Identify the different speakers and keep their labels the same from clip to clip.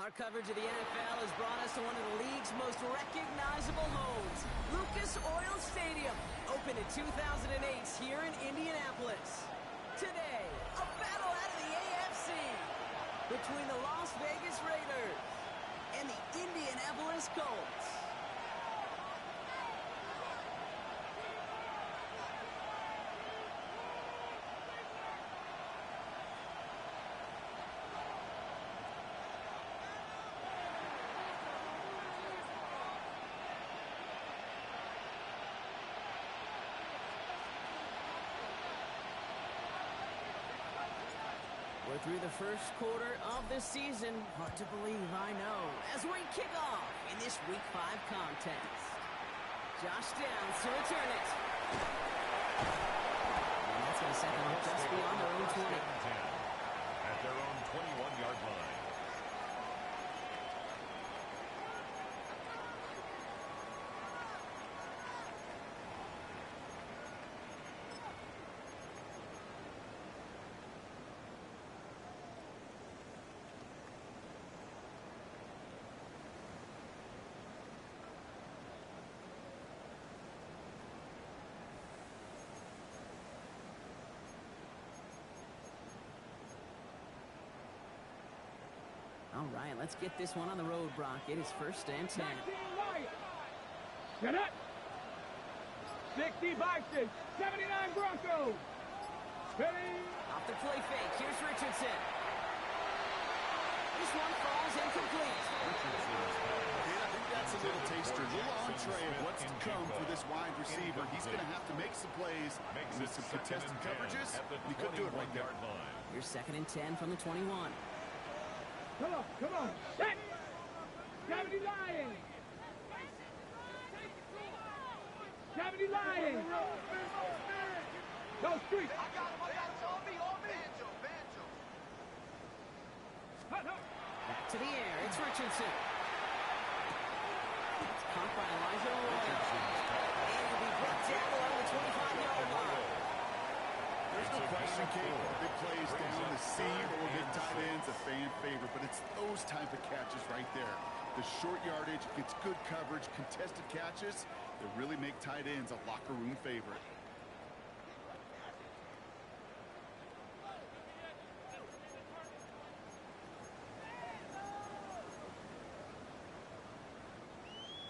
Speaker 1: Our coverage of the NFL has brought us to one of the league's most recognizable homes, Lucas Oil Stadium, opened in 2008 here in Indianapolis. Today, a battle out of the AFC between the Las Vegas Raiders and the Indianapolis Colts. We're through the first quarter of the season. Hard to believe, I know. As we kick off in this Week 5 contest. Josh Downs to return it. And that's going to set them up just beyond their own 20.
Speaker 2: At their own 21-yard line.
Speaker 1: All right, let's get this one on the road, Brock. It is 1st and 10.
Speaker 3: Get it! 60 boxes, 79 Broncos. Ready?
Speaker 1: Off the play fake. Here's Richardson. This one falls incomplete.
Speaker 4: Yeah, I think that's a little taster, a little entree of what's to come for this wide receiver. He's going to have to make some plays with some contested coverages. He could do it right there.
Speaker 1: Here's 2nd and 10 from the 21.
Speaker 3: Come on, set! 70 Lions! 70 Lions! Go street!
Speaker 5: I got him, on me! Banjo!
Speaker 1: Back to the air, it's Richardson. It's caught by Elijah Royal. And he'll be brought down along the 25-yard line.
Speaker 4: There's no question, Kate. Big plays down the seam or big tight ends, a fan favorite. But it's those type of catches right there. The short yardage, gets good coverage, contested catches that really make tight ends a locker room favorite.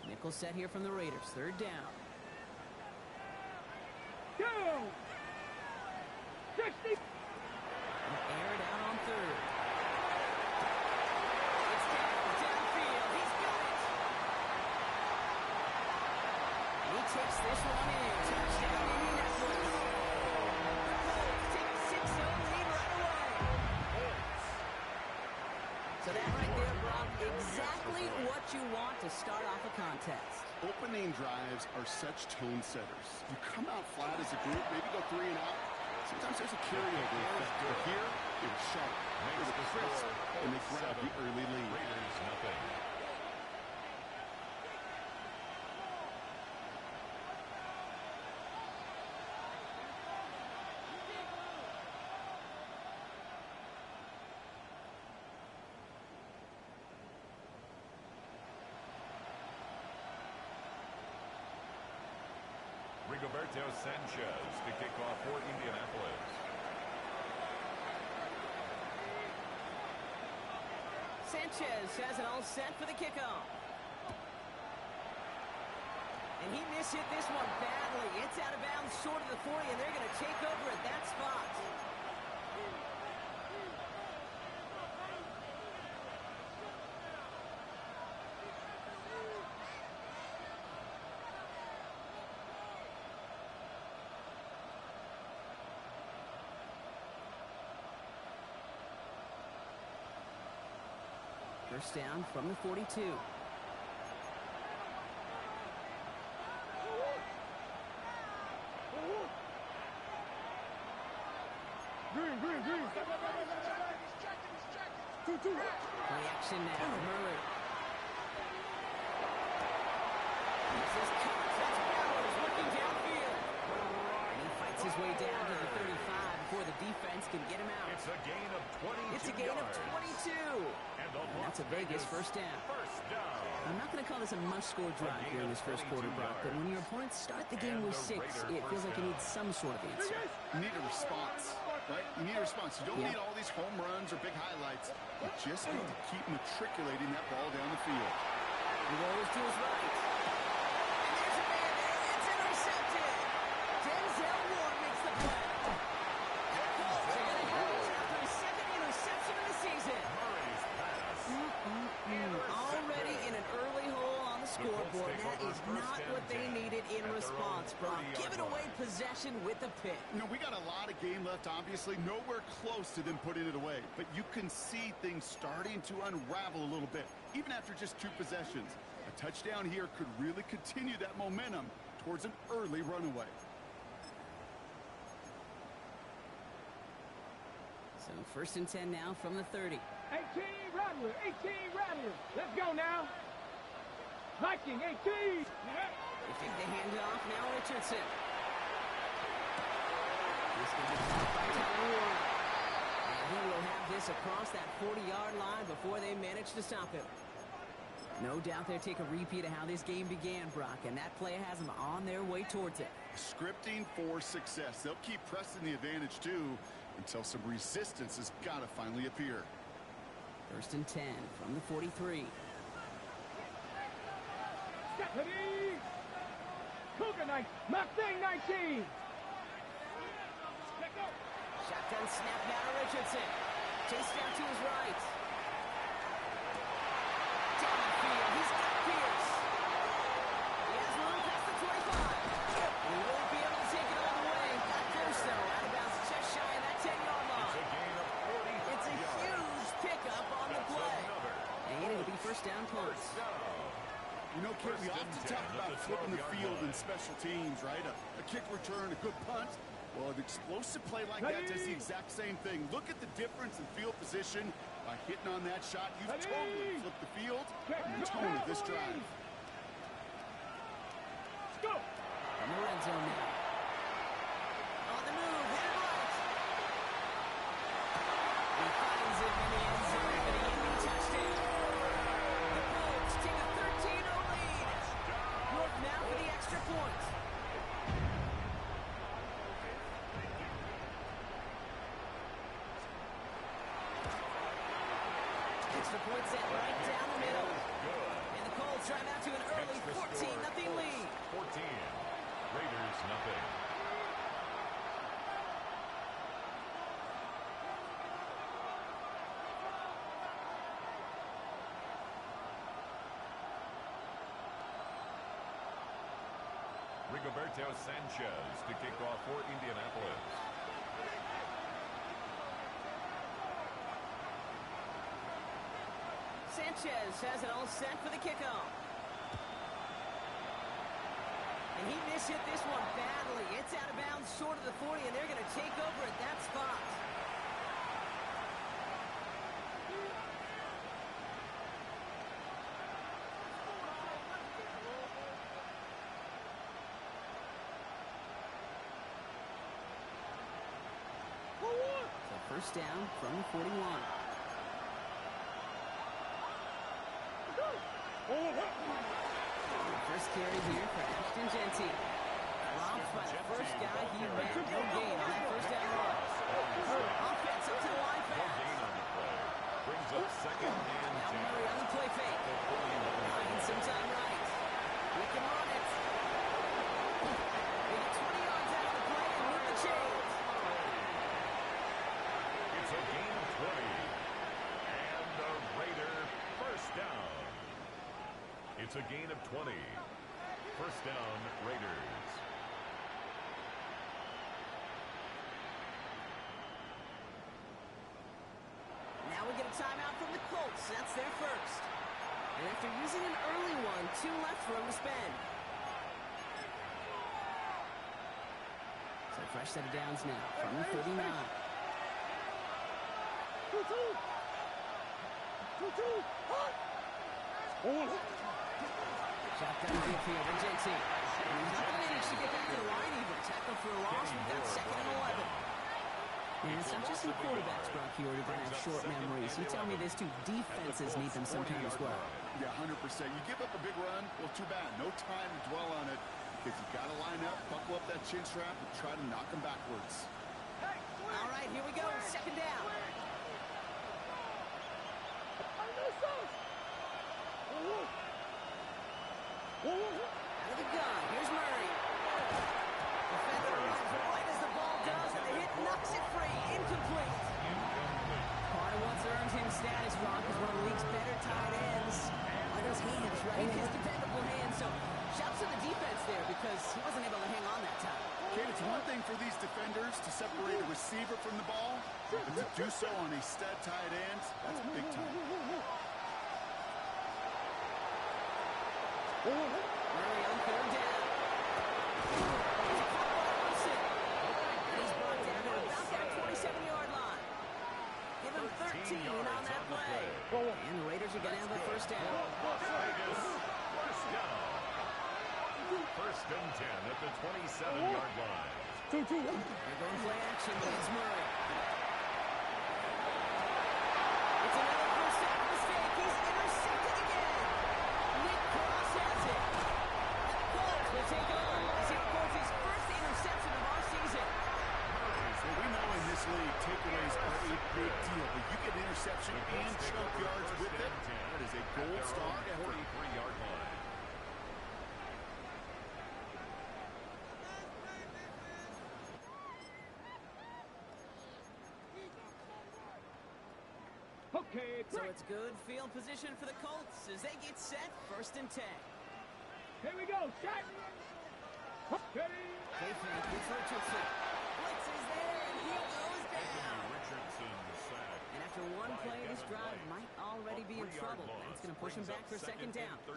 Speaker 1: Nickel set here from the Raiders. 3rd down.
Speaker 3: Go! 60!
Speaker 1: Air it out on 3rd. It's downfield. He's got it. And he takes this one in. Touchdown, Indianapolis. The Colts take a 6-0 lead right away. So that right there, Brock, exactly what you want to start off a contest.
Speaker 4: Opening drives are such tone setters. You come out flat as a group, maybe go 3 and out. Sometimes there's a carryover effect. But here, it was sharp. It was crisp, and they grabbed the early lead.
Speaker 2: Raiders, nothing. Rigoberto Sanchez to kick off for Indianapolis.
Speaker 1: Sanchez has it all set for the kickoff. And he mishit this one badly. It's out of bounds short of the 40, and they're going to take over at that spot. First down from the 42.
Speaker 3: Green.
Speaker 1: Play action now. Murray. This is Colts. That's Bowers working downfield. And he fights his way down to the 35 before the defense can get him out.
Speaker 2: It's a gain of 22
Speaker 1: It's a gain of
Speaker 2: yards.
Speaker 1: 22.
Speaker 2: And the
Speaker 1: And that's to Vegas first down. I'm not going to call this a must-score drive here in this first quarter, Brock, but when your opponents start the game with 6, it feels like you need some sort of answer.
Speaker 4: You need a response, right? You need a response. You don't need all these home runs or big highlights. You just need to keep matriculating that ball down the field.
Speaker 1: He rolls to his right. And there's a man there. It's intercepted. Denzel Ward makes the play. The Colts are going to have it after his second interception of the season. Already in an early hole on the scoreboard. That is not what they needed in response, Brock. Giving away possession with the pick.
Speaker 4: You know, we got a lot of game left, obviously. Nowhere close to them putting it away. But you can see things starting to unravel a little bit, even after just 2 possessions. A touchdown here could really continue that momentum towards an early runaway.
Speaker 1: So first and 10 now from the 30.
Speaker 3: 18 Rattler, 18 Rattler. Let's go now. Viking, 18.
Speaker 1: They take the handoff now, Richardson. This can be caught by Tyler Ward. And he will have this across that 40-yard line before they manage to stop him. No doubt they'll take a repeat of how this game began, Brock, and that play has them on their way towards it.
Speaker 4: Scripting for success. They'll keep pressing the advantage, too, until some resistance has got to finally appear.
Speaker 1: First and 10 from the 43.
Speaker 3: Stephanie! Cougar 19. Mustang 19.
Speaker 1: Shotgun snap now to Richardson. Chase down to his right. Downfield, he's got Pierce. He has room past the 25. He won't be able to take it all the way. Got Pierce, though, out of bounds just shy of that 10-yard line. It's a huge pickup on the play. And it'll be first down Colts.
Speaker 4: You know, Kid, we often talk about flipping the field in special teams, right? A kick return, a good punt. Well, an explosive play like that does the exact same thing. Look at the difference in field position. By hitting on that shot, you've totally flipped the field and the tone of this drive.
Speaker 3: Let's go.
Speaker 1: From the red zone now. On the move, hit it right. He finds him in the end zone for the ending touchdown. The Colts take a 13-0 lead. Look now for the extra point. Extra point set right down the middle. And the Colts drive out to an early 14-0 lead.
Speaker 2: 14. Raiders nothing. Rigoberto Sanchez to kick off for Indianapolis.
Speaker 1: Sanchez has it all set for the kickoff. And he mishit this one badly. It's out of bounds short of the 40, and they're going to take over at that spot. So first down from the 41. First carry here for Ashton Genty. Robbed by the first guy he met. No gain on that first down run. Offense up to the line
Speaker 2: No
Speaker 1: pass.
Speaker 2: gain on the play. Brings up second and
Speaker 1: Now
Speaker 2: 10.
Speaker 1: Murray on the play fake. Finding some time right. He can run it. They get 20 yards out of the play and move the chains.
Speaker 2: It's a gain of 20. And the Raider first down. It's a gain of 20. First down, Raiders.
Speaker 1: Now we get a timeout from the Colts. That's their first. And after using an early one, 2 left for him to spend. So fresh set of downs now from the 39. Shotgun deep here to JT. And he's not going to manage to get back to the line even. Tackle for a loss. We've got second and 11. And it's not just some quarterbacks, Brock, here who are going to have short memories. You tell me this too, defenses need them sometimes as well.
Speaker 4: Yeah, 100%. You give up a big run, well, too bad. No time to dwell on it because you got to line up, buckle up that chin strap, and try to knock them backwards.
Speaker 1: All right, here we go. Second down. Out of the gun. Here's Murray. Defender runs right as the ball does, and the hit knocks it free. Incomplete. Part of what's earned him status, Brock, is one of the league's better tight ends. One of those hands, right? His dependable hands. So shouts to the defense there because he wasn't able to hang on that time.
Speaker 4: Kate, it's one thing for these defenders to separate a receiver from the ball, but to do so on a stud tight end, that's big time.
Speaker 1: Murray on third down. He's brought down at about that 27-yard line. Give him 13 on that play. And the Raiders are going to have the first down.
Speaker 2: First down. First and 10 at the 27-yard line.
Speaker 1: They're going play action. It's Murray. It's another first down mistake. He's intercepted again. Nick Cross has it. And the Colts will take on as he records his first interception of our season.
Speaker 4: Well, we know in this league, takeaways are a big deal, but you get interception and choke yards with it. That is a gold star effort.
Speaker 2: 43-yard line.
Speaker 3: Okay,
Speaker 1: So
Speaker 3: great.
Speaker 1: it's good field position for the Colts as they get set. First and 10.
Speaker 3: Here we go. Shot. Okay.
Speaker 1: K-Fake gets Richardson. Blitz is there, and he goes down.
Speaker 2: Richardson sacked.
Speaker 1: And after one play, this drive might already be in trouble. That's going to push him back for second down.
Speaker 2: 13.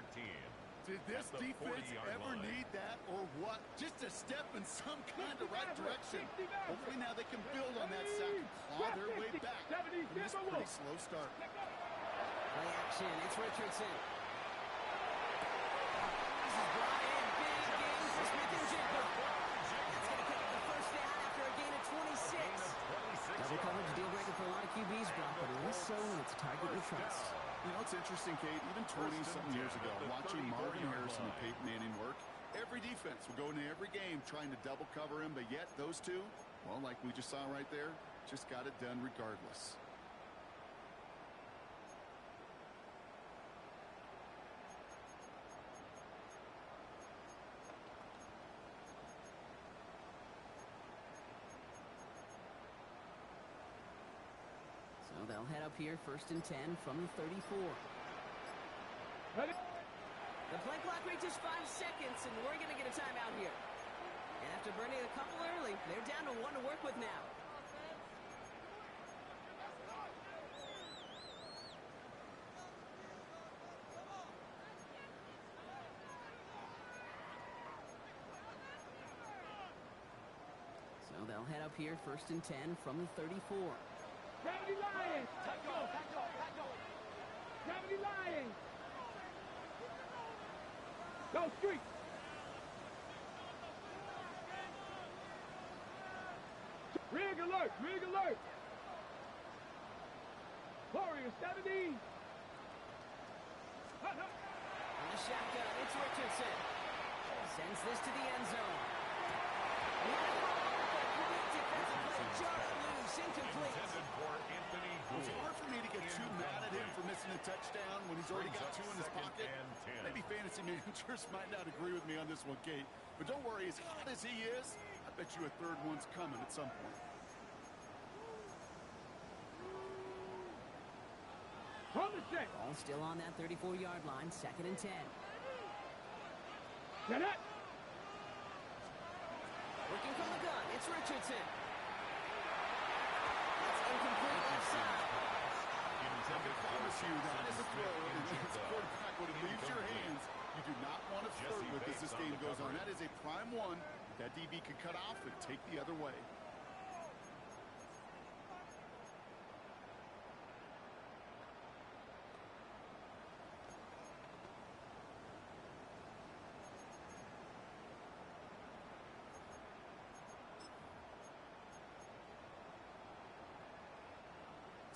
Speaker 4: Did this
Speaker 2: At the
Speaker 4: defense
Speaker 2: 40-yard
Speaker 4: ever
Speaker 2: line.
Speaker 4: need that or what? Just a step in some kind of right direction. Hopefully now they can build on that sack and claw their way back from this pretty slow start.
Speaker 1: Play action. It's Richardson. This is brought in. Big game for Smith and Jigba. That's going to pick up the first down after a gain of 26. Double coverage deal breaker for a lot of QBs, Brock, but less so when it's a target you trust.
Speaker 4: You know, it's interesting, Kate, even 20-something years ago, watching Marvin Harrison and Peyton Manning work, every defense would go into every game trying to double cover him, but yet those two, well, like we just saw right there, just got it done regardless.
Speaker 1: So they'll head up here, first and 10 from the 34.
Speaker 3: Ready?
Speaker 1: The play clock reaches 5 seconds, and we're going to get a timeout here. And after burning a couple early, they're down to 1 to work with now. So they'll head up here, first and 10 from the 34.
Speaker 3: Gravity Lions. Gravity Lions. Go street. Rig alert. Rig alert. Warrior 70.
Speaker 1: On the shotgun, it's Richardson. Sends this to the end zone. Incomplete.
Speaker 2: Intended for Anthony
Speaker 4: It's
Speaker 2: Gould.
Speaker 4: hard for me to get too mad at him for missing a touchdown when he's already got 2 in his pocket. Maybe fantasy managers might not agree with me on this one, Kate. But don't worry, as hot as he is, I bet you a third one's coming at some point.
Speaker 3: From the set.
Speaker 1: Ball still on that 34-yard line, second and 10.
Speaker 3: Get it.
Speaker 1: Working from the gun, it's Richardson. That's incomplete left side.
Speaker 4: I promise you that is a throw, and as a quarterback, when it leaves your hands, you do not want to flirt with as this game goes on. That is a prime one that DB could cut off and take the other way.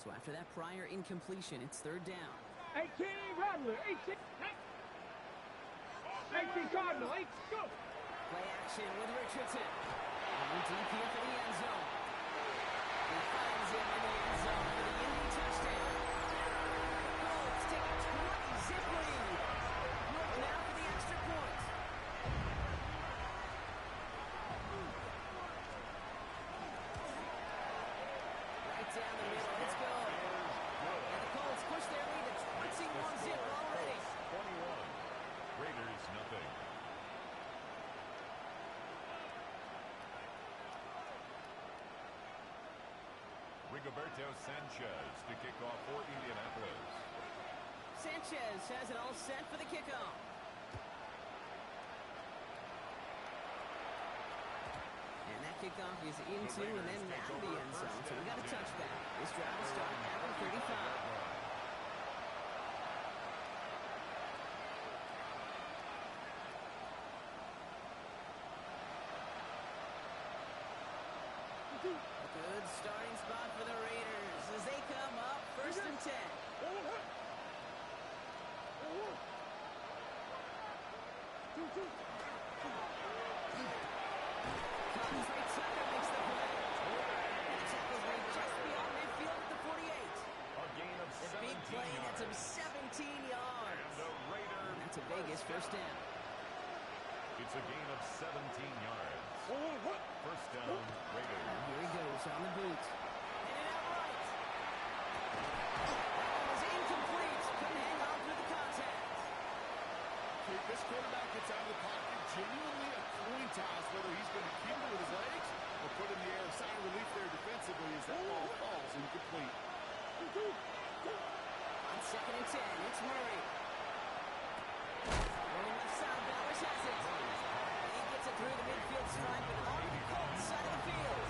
Speaker 1: So after that prior incompletion, it's third down.
Speaker 3: 18 Rattler, 18 Cardinal, 8, go!
Speaker 1: Play action with Richardson. Going deep here for the end zone. He finds him in the end zone for the Indy touchdown. The Colts take a 20-zip lead. Look now for the extra point. Right down the middle. Let's go. And the Colts push their lead to 21-zip already.
Speaker 2: 21. Raiders nothing. Rigoberto Sanchez to kick off for Indianapolis.
Speaker 1: Sanchez has it all set for the kickoff. And that kickoff is into and then out of the end zone. So we got a touchback. This drive will start at the 35. Good starting spot for the Raiders as they come up first and 10. Concentrate Tucker makes the play. And the tackle's made just beyond midfield at the 48.
Speaker 2: A gain of
Speaker 1: The
Speaker 2: 17
Speaker 1: big play
Speaker 2: yards.
Speaker 1: nets him 17 yards.
Speaker 2: And the Raider.
Speaker 1: And that's a Vegas first down.
Speaker 2: It's a gain of 17 yards. First down, Raiders.
Speaker 1: And here he goes on the boot. And it out right. That was incomplete. Couldn't hang on through the contact.
Speaker 4: This quarterback gets out of the pocket, genuinely a coin toss whether he's going to keep it with his legs or put in the air. Sign of relief there defensively as that ball falls incomplete.
Speaker 1: On second and 10, it's Murray. Running left side, Bowers has it. And he gets it through the midfield stripe and on the Colts side of the field.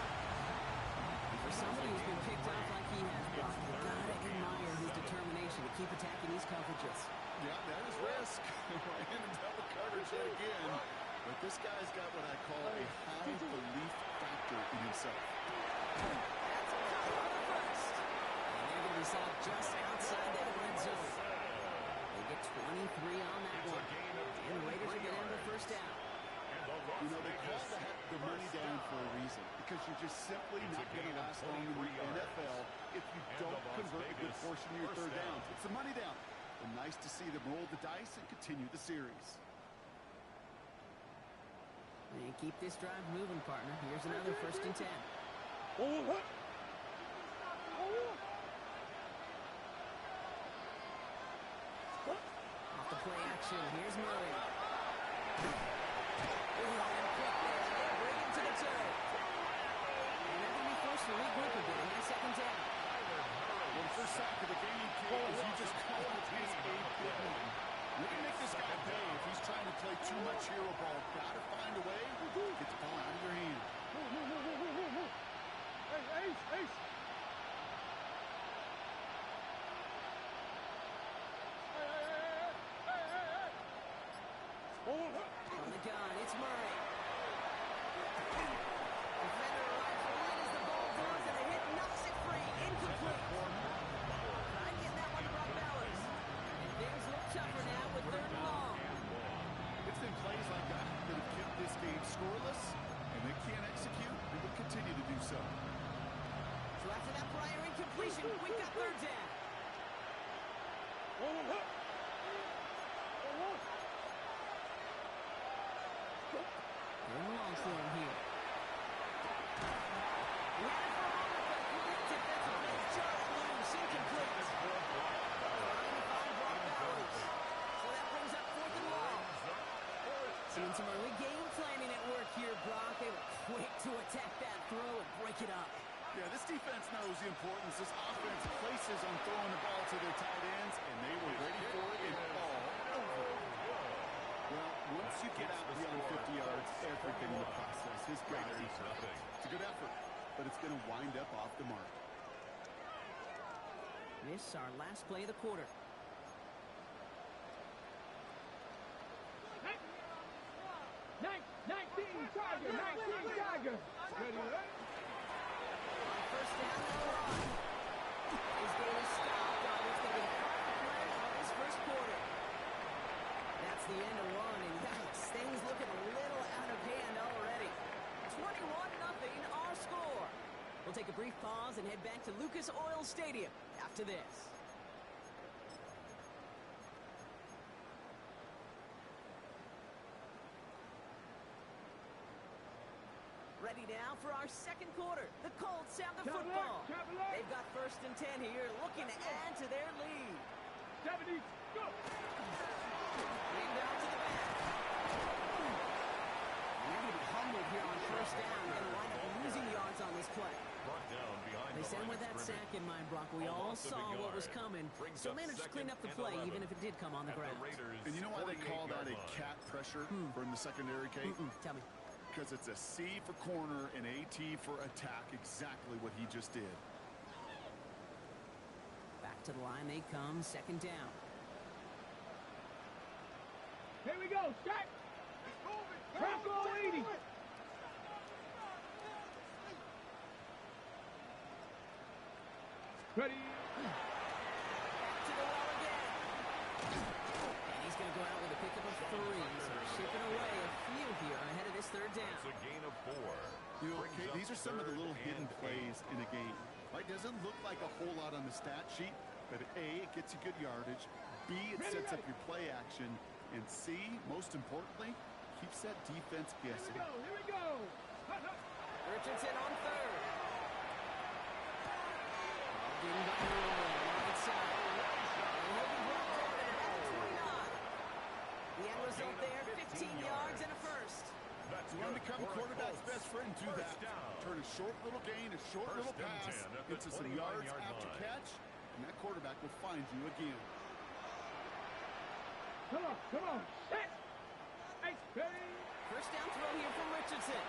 Speaker 1: For somebody who's been picked off like he has, Brock, you gotta admire his determination to keep attacking these coverages.
Speaker 4: Yeah, that is risk. In double coverage yet again. But this guy's got what I call a high belief factor in himself.
Speaker 1: That's a couple on the first. And they're going to be set up just outside that red zone. They get 23 on that one. And the Raiders are going to end the first down.
Speaker 4: You know, they call the money down for a reason. Because you're just simply not going to last long in the NFL if you don't convert a good portion of your third downs. It's the money down. And nice to see them roll the dice and continue the series.
Speaker 1: And keep this drive moving, partner. Here's another first and 10. Off the play action, here's Murray. And quick there, they bring him to the turf. And they're going to be forced to regroup a bit in that second down.
Speaker 4: Well, the first sack of the game, as you just called it, is a big one. You can make this guy pay if he's trying to play too much hero ball. Got to find a way. Get the ball out of your hand.
Speaker 3: Hey, Ace!
Speaker 1: On the gun, it's Murray. Defender arrives right as the ball goes, and the hit knocks it free. Incomplete. Trying to get that one to Brock Bowers. And things look tougher now with third and long.
Speaker 4: It's been plays like that that have kept this game scoreless, and they can't execute. They will continue to do so.
Speaker 1: So after that prior incompletion, we got third down. Third and long for him here. He had it for a moment, but great defensive play. Just loose, incomplete. Trying to find Brock Bowers. So that brings up fourth and long. Seeing some early game planning at work here, Brock. They were quick to attack that throw and break it up.
Speaker 4: Yeah, this defense knows the importance this offense places on throwing the ball to their tight ends, and they were ready for it and all over. Well, once you get out beyond 50 yards, everything in the process is going to be perfect. It's a good effort, but it's going to wind up off the mark.
Speaker 1: This is our last play of the quarter.
Speaker 3: 19 Tiger! Ready, right?
Speaker 1: First down, they'll run. Is We'll take a brief pause and head back to Lucas Oil Stadium after this. Ready now for our second quarter. The Colts have the football. They've got 1st and 10 here, looking to add to their lead.
Speaker 3: 70, go!
Speaker 1: Lead down to the back. They're going to be humbled here on 1st down. They're going to wind up losing yards on this play.
Speaker 2: Brought down behind
Speaker 1: They
Speaker 2: the
Speaker 1: said
Speaker 2: line
Speaker 1: with
Speaker 2: of
Speaker 1: that
Speaker 2: scrimmage.
Speaker 1: sack in mind, Brock, we
Speaker 2: A
Speaker 1: all
Speaker 2: loss of a
Speaker 1: saw what was
Speaker 2: yard.
Speaker 1: coming.
Speaker 2: Brings
Speaker 1: Still
Speaker 2: up
Speaker 1: managed to clean up the
Speaker 2: 2nd
Speaker 1: play,
Speaker 2: and
Speaker 1: even
Speaker 2: 11
Speaker 1: if it did come on the
Speaker 2: at
Speaker 1: ground.
Speaker 2: Raiders'
Speaker 4: And you know why they call that a
Speaker 2: 48-yard line.
Speaker 4: cat pressure from the secondary, Kate?
Speaker 1: Tell me.
Speaker 4: Because it's a C for corner and AT for attack, exactly what he just did.
Speaker 1: Back to the line they come, 2nd down.
Speaker 3: Here we go, Shaq! Bronco 80! Ready?
Speaker 1: Back to the well again. And he's going to go out with a pickup of 3. So chipping away a few here ahead of this 3rd down.
Speaker 2: It's a gain of 4.
Speaker 4: You know,
Speaker 2: Brings
Speaker 4: Kate,
Speaker 2: up
Speaker 4: these are some of the little
Speaker 2: 3rd
Speaker 4: hidden
Speaker 2: and
Speaker 4: plays in a game. Right? Doesn't look like a whole lot on the stat sheet, but A, it gets you good yardage. B, it sets up your play action. And C, most importantly, keeps that defense guessing.
Speaker 3: Here we go!
Speaker 1: Richardson on 3rd. Getting by the right side. And he'll be brought down at about the 29. The end result there, 15 yards and a 1st.
Speaker 2: That's
Speaker 4: You want to
Speaker 2: good
Speaker 4: become a
Speaker 2: for
Speaker 4: quarterback's
Speaker 2: Colts.
Speaker 4: best friend, do that.
Speaker 2: First down.
Speaker 4: Turn a short little gain, a short little
Speaker 2: 1st and
Speaker 4: pass
Speaker 2: 10 at the
Speaker 4: into some yards
Speaker 2: 29-yard
Speaker 4: after
Speaker 2: line.
Speaker 4: catch, and that quarterback will find you again.
Speaker 3: Come on, set! Hey, ready?
Speaker 1: 1st down throw here from Richardson.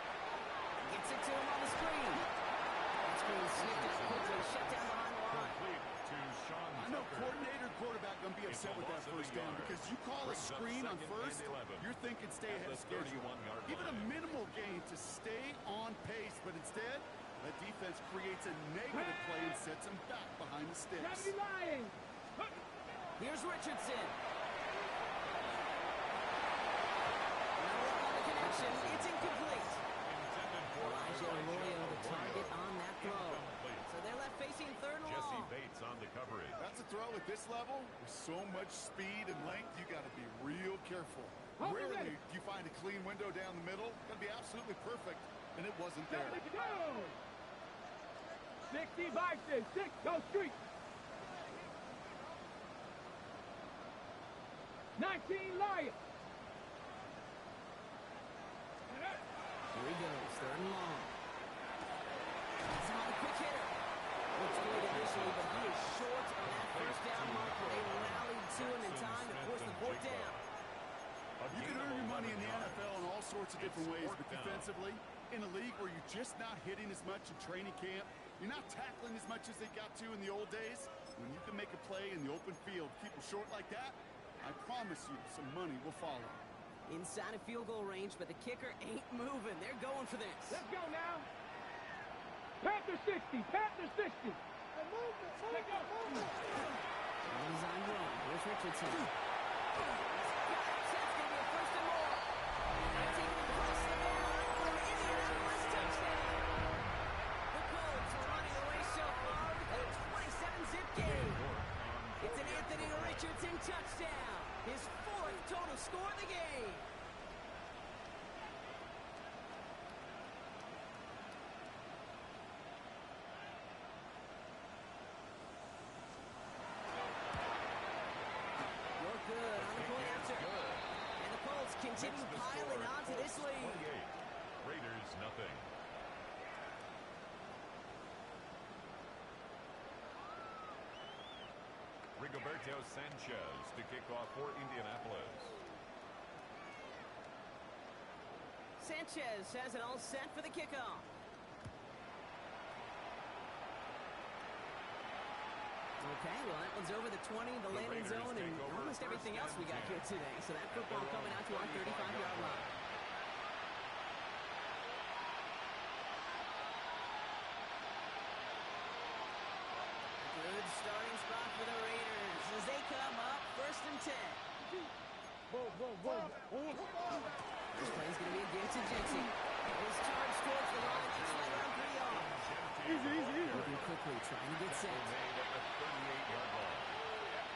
Speaker 1: Gets it to him on the screen. That screen snipped it quickly, shut down behind the line.
Speaker 2: Complete to Sean
Speaker 4: I know
Speaker 2: Tucker.
Speaker 4: coordinator and quarterback going to be
Speaker 2: It's
Speaker 4: upset
Speaker 2: a
Speaker 4: with that
Speaker 2: loss of a
Speaker 4: 1st down
Speaker 2: yard.
Speaker 4: because you call a
Speaker 2: Brings up
Speaker 4: screen on
Speaker 2: 2nd and
Speaker 4: 1st,
Speaker 2: 11
Speaker 4: you're thinking stay
Speaker 2: at
Speaker 4: ahead
Speaker 2: the
Speaker 4: of schedule.
Speaker 2: 31-yard
Speaker 4: Even a
Speaker 2: line.
Speaker 4: minimal gain to stay on pace, but instead, that defense creates a negative play and sets them back behind the sticks.
Speaker 3: 70 Lions!
Speaker 1: Here's Richardson. No luck on the connection. It's incomplete.
Speaker 2: Intended for
Speaker 1: Elijah Arroyo, the target on that throw.
Speaker 2: Incomplete.
Speaker 1: So they're left facing 3rd and
Speaker 2: Jesse
Speaker 1: long.
Speaker 2: Bates on the coverage.
Speaker 4: That's a throw at this level. With so much speed and length, you got to be real careful. Rarely do you find a clean window down the middle. Got to be absolutely perfect, and it wasn't there.
Speaker 3: Let's go! 65, 6, go street! 19 Lions!
Speaker 1: Here he goes, 3rd and long. He's on the quick hitter. Looks good initially, but he is short on that 1st down mark. They rallied to him in time to force the 4th down.
Speaker 4: You can earn your money in the NFL in all sorts of different ways, but defensively, in a league where you're just not hitting as much in training camp, you're not tackling as much as they got to in the old days, when you can make a play in the open field, keep them short like that, I promise you some money will follow.
Speaker 1: Inside of field goal range, but the kicker ain't moving. They're going for this.
Speaker 3: Let's go now! Panther 60! Panther 60! Let's go!
Speaker 1: Design run. Here's Richardson. That's going to be a 1st and more. Taking it across the goal line for an Indianapolis touchdown. The Colts are running away so far with a 27-zip game. It's an Anthony Richardson touchdown. His 4th total score of the game. Look good on the point after. And the Colts continue piling onto this lead.
Speaker 2: 28. Raiders nothing. Rigoberto Sanchez to kick off for Indianapolis.
Speaker 1: Sanchez has it all set for the kickoff. Okay, well, that one's over the 20, the landing
Speaker 2: Raiders
Speaker 1: zone, and
Speaker 2: take over
Speaker 1: almost everything
Speaker 2: 1st
Speaker 1: else we got
Speaker 2: and 10.
Speaker 1: here today. So that football coming out to our 35-yard line. Good starting spot for the Raiders as they come up 1st and 10. This play's going to be a give to Jensen. His charge towards the line, it's right around 3 yards. quickly, trying to get set.
Speaker 2: Made at the 38-yard line.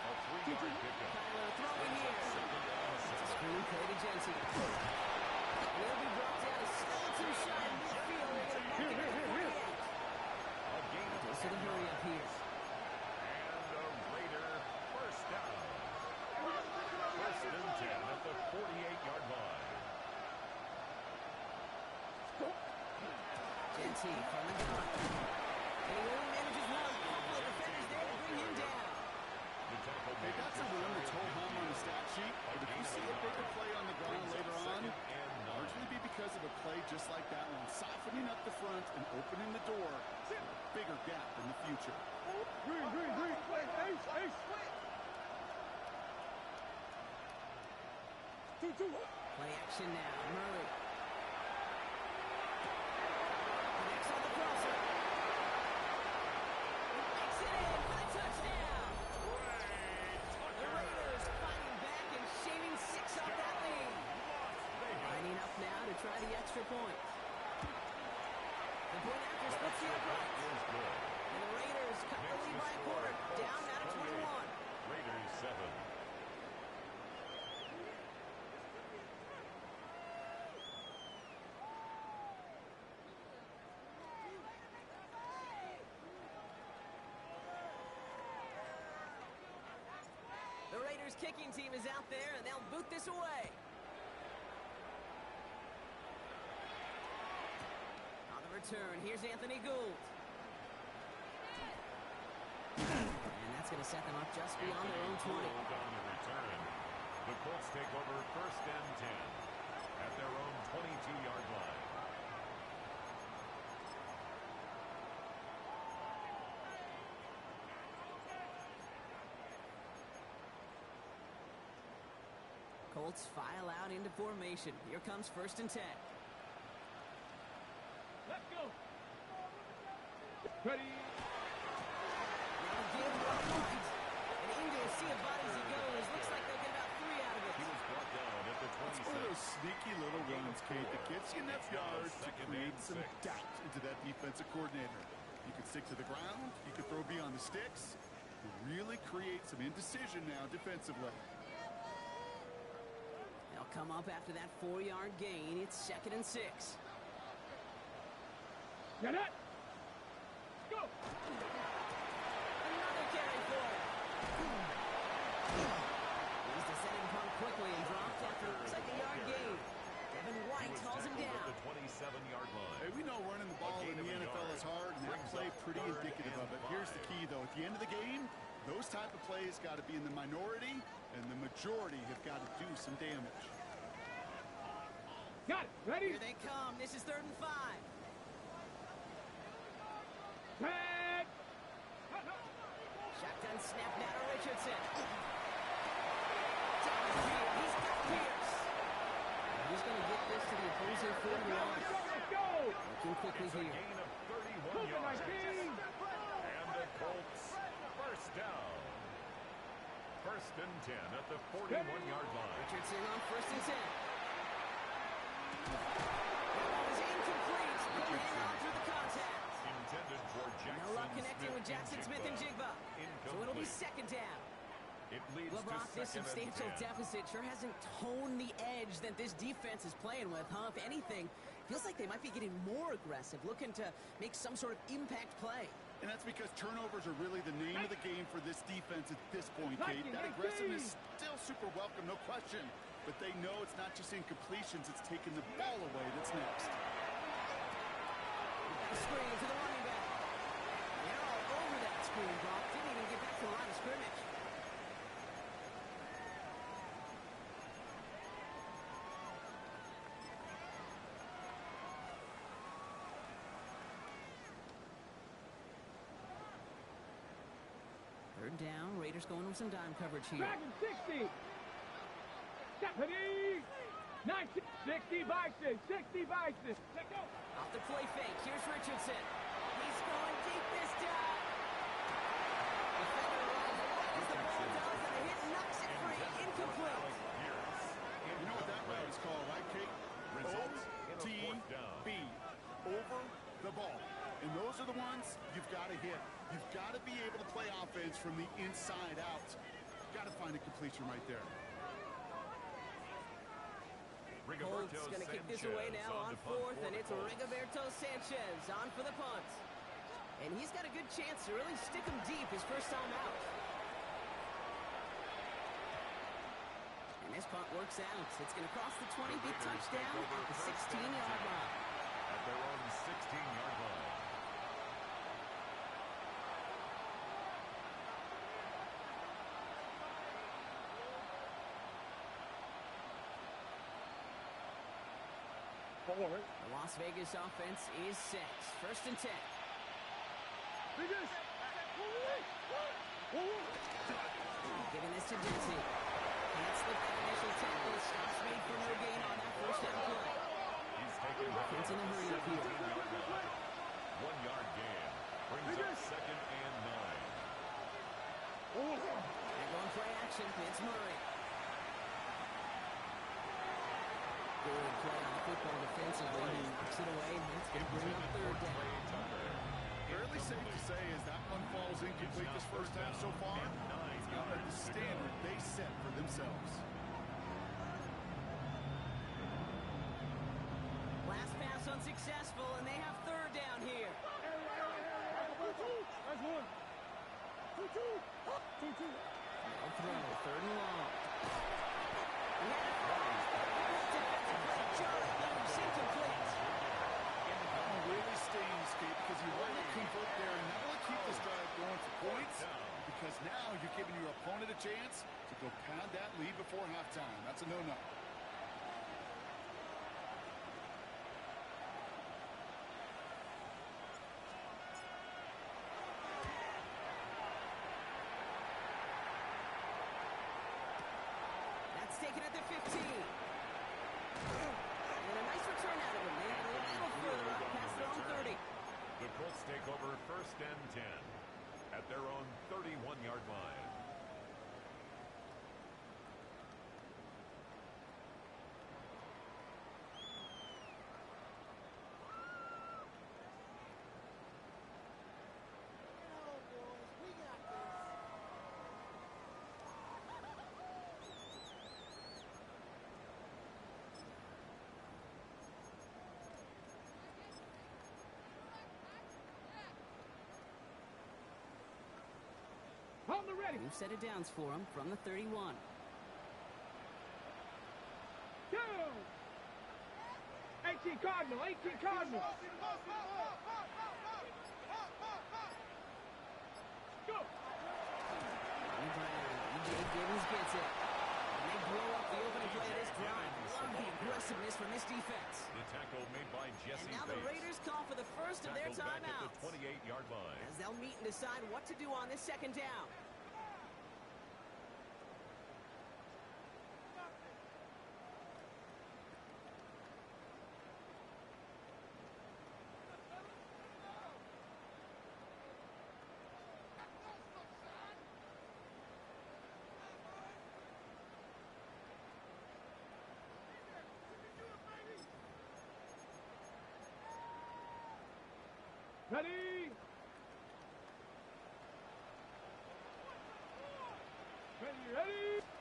Speaker 2: A 3-yard pickup.
Speaker 1: Kyler throwing here. It's a screen play to Jensen. Will be brought down a skeleton shot in midfield. They're going to mark it at the 48.
Speaker 2: A gain of
Speaker 1: Goes to the hurry up here.
Speaker 2: and a Raider first down. First and 10 at the 48-yard line.
Speaker 1: Jensen from the gun. And he only manages one. Couple of defenders there to bring him down.
Speaker 2: The tackle
Speaker 4: They got some room to tow home on the stat sheet, but if you see a bigger play on the ground later on, largely be because of a play just like that one, softening up the front and opening the door to a bigger gap in the future.
Speaker 3: Green. Ace. Two.
Speaker 1: Play action now. Murray. Connects on the crosser. Makes it in for the touchdown. The Raiders fighting back and shaving 6 off that lead. Lining up now to try the extra point. The point after splits the upright. And the Raiders cut the lead by a quarter. Down now to 21.
Speaker 2: Raiders 7.
Speaker 1: The Raiders kicking team is out there, and they'll boot this away. On the return, here's Anthony Gould. And that's going to set them up just beyond their own 20.
Speaker 2: On the return. The Colts take over first and 10 at their own 22-yard line.
Speaker 1: Colts file out into formation. Here comes first and 10.
Speaker 3: Let's go. Ready.
Speaker 1: Now give one right. And into a sea of bodies he goes. Looks like they'll get about 3 out of it.
Speaker 2: He was brought down at the
Speaker 4: It's one of
Speaker 2: 26.
Speaker 4: those sneaky little runs, Kate, that gets you enough yards to
Speaker 2: Second
Speaker 4: create
Speaker 2: and
Speaker 4: some
Speaker 2: 6.
Speaker 4: doubt into that defensive coordinator. You can stick to the ground, you can throw beyond the sticks, you really create some indecision now defensively.
Speaker 1: They'll come up after that 4-yard gain. It's second and 6.
Speaker 3: Get it. Go.
Speaker 1: Another carry for him. He's descending punt quickly and dropped after looks like a yard gain. Devin White hauls him down.
Speaker 2: At the 27-yard line.
Speaker 4: Hey, we know running the ball in the NFL is hard, and that play pretty indicative of it. Here's the key, though. At the end of the game, those type of plays got to be in the minority, and the majority have got to do some damage.
Speaker 3: Got it. Ready.
Speaker 1: Here they come. This is third and 5.
Speaker 3: Tag.
Speaker 1: Shotgun snap now to Richardson. Down the field. He's got Pierce. And he's going to get this to the opposing 41.
Speaker 3: Let's go.
Speaker 1: Looking quickly
Speaker 2: It's a
Speaker 1: here.
Speaker 2: gain of 31
Speaker 3: Move it, my
Speaker 2: yards.
Speaker 3: team.
Speaker 2: And the Colts first down. First and 10 at the 41-yard line.
Speaker 1: Richardson on first and 10. That ball is incomplete. Good handoff through the contact.
Speaker 2: Intended for Jackson.
Speaker 1: No luck connecting with Jackson Smith and Jigba. So it'll be second down.
Speaker 2: It leads
Speaker 1: Well, Brock,
Speaker 2: to
Speaker 1: this
Speaker 2: second and
Speaker 1: substantial
Speaker 2: 10.
Speaker 1: deficit sure hasn't toned the edge that this defense is playing with, huh? If anything, feels like they might be getting more aggressive, looking to make some sort of impact play.
Speaker 4: And that's because turnovers are really the name of the game for this defense at this point, Kate. That aggressiveness still super welcome, no question. But they know it's not just incompletions, it's taking the ball away that's next.
Speaker 1: Got a screen to the running back. They're all over that screen, Brock. Didn't even get back to the line of scrimmage. Third down. Raiders going with some dime coverage here.
Speaker 3: Dragon 60. Stephanie. 90. 60 Bison. 60 Bison. Let's go.
Speaker 1: Off the play fake. Here's Richardson. He's going deep this time. Defender runs right as the ball does, and the hit knocks it free. Incomplete.
Speaker 4: You know what that route is called, right, Kate?
Speaker 2: Results in a fourth down.
Speaker 4: OTB. Over the ball. And those are the ones you've got got to hit. You've got to be able to play offense from the inside out. Got to find a completion right there.
Speaker 1: Colts going to kick this away now on fourth, and it's Rigoberto Sanchez on for the punt. And he's got a good chance to really stick him deep his first time out. And this punt works out. It's going to cross the 20, be touchdown at the 16-yard line.
Speaker 2: At their own 16-yard line.
Speaker 3: Forward.
Speaker 1: The Las Vegas offense is set. First and 10. Giving this to Dempsey. Can't slip that initial tackle. Stops made for no gain on that first down play.
Speaker 2: He's taken
Speaker 1: Offense in a hurry up here.
Speaker 2: 1-yard gain. Brings up second and 9.
Speaker 1: And going play action. It's Murray. Good play on the football defensively. He knocks it away. That's going to bring up third down.
Speaker 4: Fairly safe to say as that one falls incomplete this first half so far. It's not at the standard they set for themselves.
Speaker 1: Last pass unsuccessful, and they have third down here.
Speaker 3: That's one. 2-2. 2-2.
Speaker 1: No throw. Third and long. He had it.
Speaker 4: Really stings, Kate, because you want to convert there and not only keep this drive going for points, because now you're giving your opponent a chance to go pound that lead before halftime. That's a no-no.
Speaker 1: That's taken at the 15. And a nice return out of him. They had a little further up past their own 30.
Speaker 2: The Colts take over first and 10 at their own 31-yard line.
Speaker 3: On the ready.
Speaker 1: New set of downs for him from the 31.
Speaker 3: Go. 18 Cardinal. 18 Cardinal. Go.
Speaker 1: Ronnie Brown. E.J. Gibbons gets it. And they blow up the opening play of this drive. Love the aggressiveness from this defense.
Speaker 2: The tackle made by Jesse
Speaker 1: And now the
Speaker 2: Bates.
Speaker 1: Raiders call for the first of their
Speaker 2: Tackled back at
Speaker 1: timeouts.
Speaker 2: the 28-yard line.
Speaker 1: As they'll meet and decide what to do on this second down.
Speaker 3: Ready. Ready.
Speaker 1: Going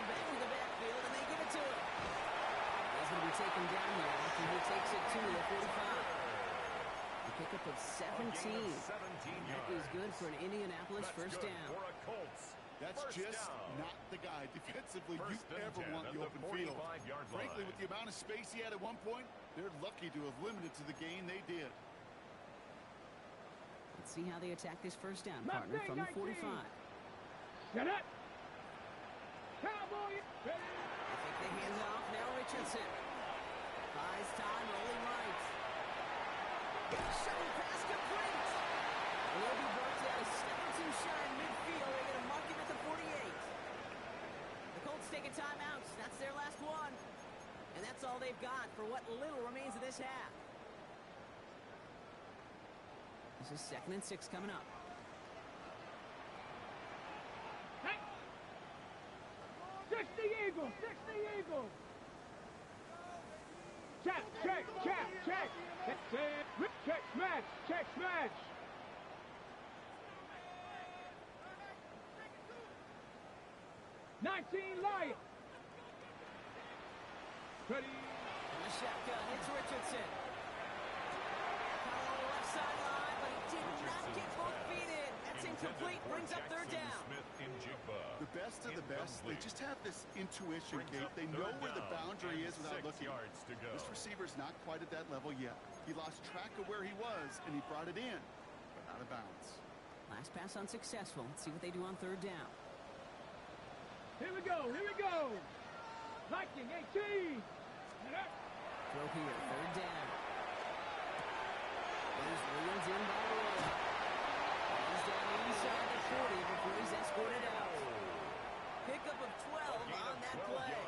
Speaker 1: back to the backfield, and they give it to him. He's going to be taken down here after he takes it to the 45. A pickup of 17. That is good for an Indianapolis first down.
Speaker 2: For a Colts.
Speaker 4: That's
Speaker 2: First
Speaker 4: just
Speaker 2: down.
Speaker 4: not the guy defensively
Speaker 2: First
Speaker 4: you
Speaker 2: and
Speaker 4: ever
Speaker 2: 10
Speaker 4: want
Speaker 2: at
Speaker 4: the
Speaker 2: the
Speaker 4: open field.
Speaker 2: 45-yard
Speaker 4: Frankly,
Speaker 2: line.
Speaker 4: with the amount of space he had at one point, they're lucky to have limited to the gain they did.
Speaker 1: Let's see how they attack this first down, partner, from the 45.
Speaker 3: Get it. Cowboy. Ready.
Speaker 1: I think they hand it off now. Richardson buys time, rolling right. Shuttle pass complete. Will be brought down a step or two shy in midfield. They're going to mark him at the 48. The Colts take a timeout. That's their last one. And that's all they've got for what little remains of this half. This is 2nd and 6 coming up.
Speaker 3: Hey. 60 Eagles. 60 Eagles. Check. Check. Check. Check. Check. Check. Smash. Check. Smash. Nineteen Lion. Ready.
Speaker 1: And the shotgun, it's Richardson. Caught on the left sideline, but he did not get both feet in. That's incomplete, brings up third down.
Speaker 4: The best of the best, they just have this intuition, Kate. They know where the boundary is without looking. This receiver's not quite at that level yet. He lost track of where he was, and he brought it in, but out of bounds.
Speaker 1: Last pass unsuccessful. Let's see what they do on third down.
Speaker 3: Here we go, here we go. Viking 18.
Speaker 1: Throw here, third down. There's Williams in by Roy. He's down inside the 40 before he's escorted out. Pickup of 12 on that play.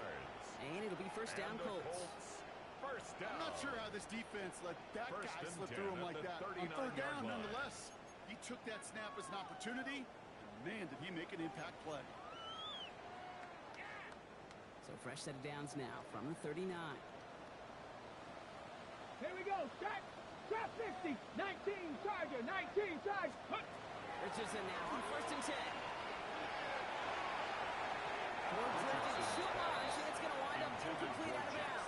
Speaker 1: And it'll be first down Colts.
Speaker 4: I'm not sure how this defense let that guy slip through him like that. On third down, nonetheless. He took that snap as an opportunity, and man, did he make an impact play.
Speaker 1: So fresh set of downs now from the 39.
Speaker 3: Here we go, set. Drop 50. 19 Charger, 19 Charger.
Speaker 1: Richardson now on first and 10. Drifted so much, and it's going to wind up incomplete out of bounds.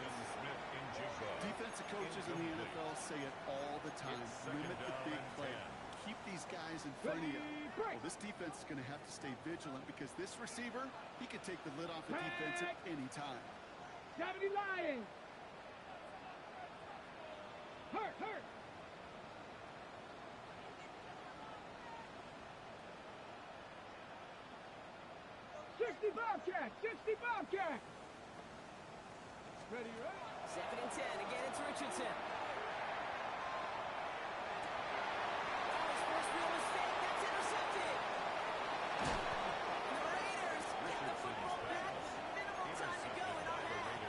Speaker 4: Defensive coaches in the NFL say it all the time. Limit the big play. Keep these guys in front of you. Well, this defense is going to have to stay vigilant because this receiver, he could take the lid off the defense at any time.
Speaker 3: 70 Lions. Hurt, hurt. Bobcat, 60 Bobcat. Ready, ready.
Speaker 1: Second and 10. Again, it's Richardson. His first real mistake. That's intercepted. And the Raiders get the football back with minimal time to go in our half.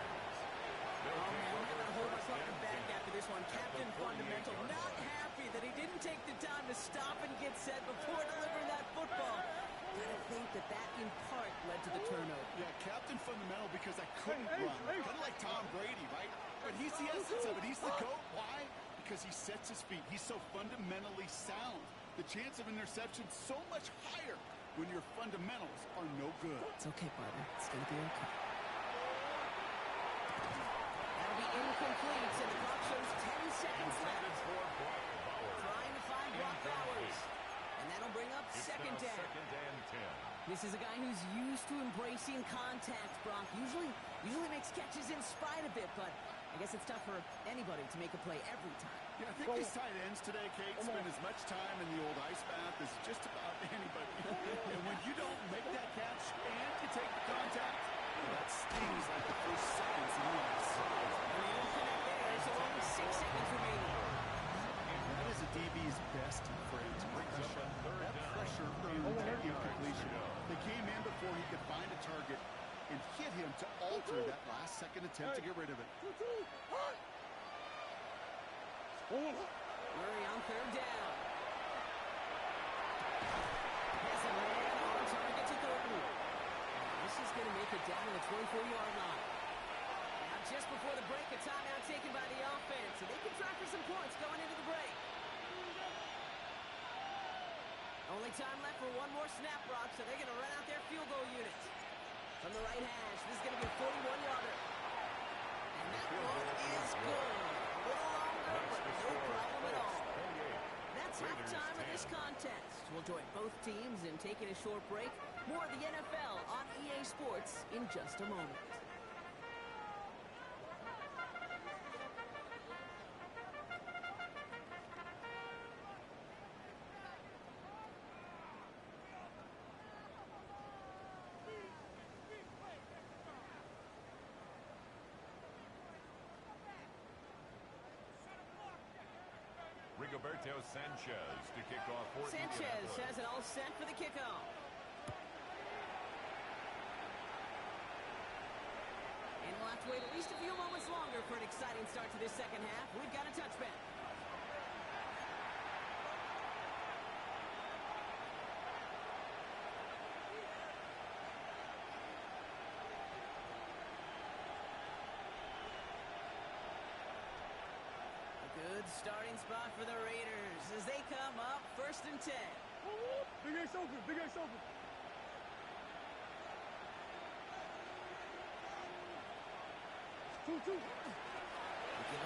Speaker 1: Oh, man, we're going to hold ourselves back after this one. Captain Fundamental not happy that he didn't take the time to stop and get set before delivering that football. Gotta think that in part led to the turnover.
Speaker 4: Yeah, Captain Fundamental because I couldn't run. Kind of like Tom Brady, right? But he's the essence of it. He's the GOAT. Why? Because he sets his feet. He's so fundamentally sound. The chance of interception so much higher when your fundamentals are no good.
Speaker 1: It's okay, partner. It's gonna be okay. That'll be incomplete, and the clock shows 10 seconds left. Trying to find Brock Bowers. And that'll bring up second down. This is a guy who's used to embracing contact, Brock. Usually makes catches in spite of it, but I guess it's tough for anybody to make a play every time.
Speaker 4: Yeah, I think these tight ends today, Kate, spend as much time in the old ice bath as just about anybody. And when you don't make that catch and you take the contact, that stings like the first seconds in the ice.
Speaker 1: And they don't connect there, so only 6 seconds remaining.
Speaker 4: That is a DB's best friend. Pressure. That pressure earned that incompletion. They came in before he could find a target and hit him to alter that last-second attempt to get rid of it.
Speaker 1: Murray on third down. Has a man on target to Thornton. This is going to make it down to the 24-yard line. Now, just before the break, a timeout taken by the offense, so they can try for some points going into the break. Only time left for one more snap, Brock, so they're going to run out their field goal units. From the right hash, this is going to be a 41-yarder. And that one is good. A little longer, but no problem at all. That's halftime of this contest. We'll join both teams in taking a short break. More of the NFL on EA Sports in just a moment.
Speaker 2: Rigoberto Sanchez to kick off for
Speaker 1: Sanchez has it all set for the kickoff. And we'll have to wait at least a few moments longer for an exciting start to this second half. We've got a touchback. Good starting spot for the Raiders as they first and 10.
Speaker 3: Big Ace open, Big Ace open. Two.
Speaker 1: Looking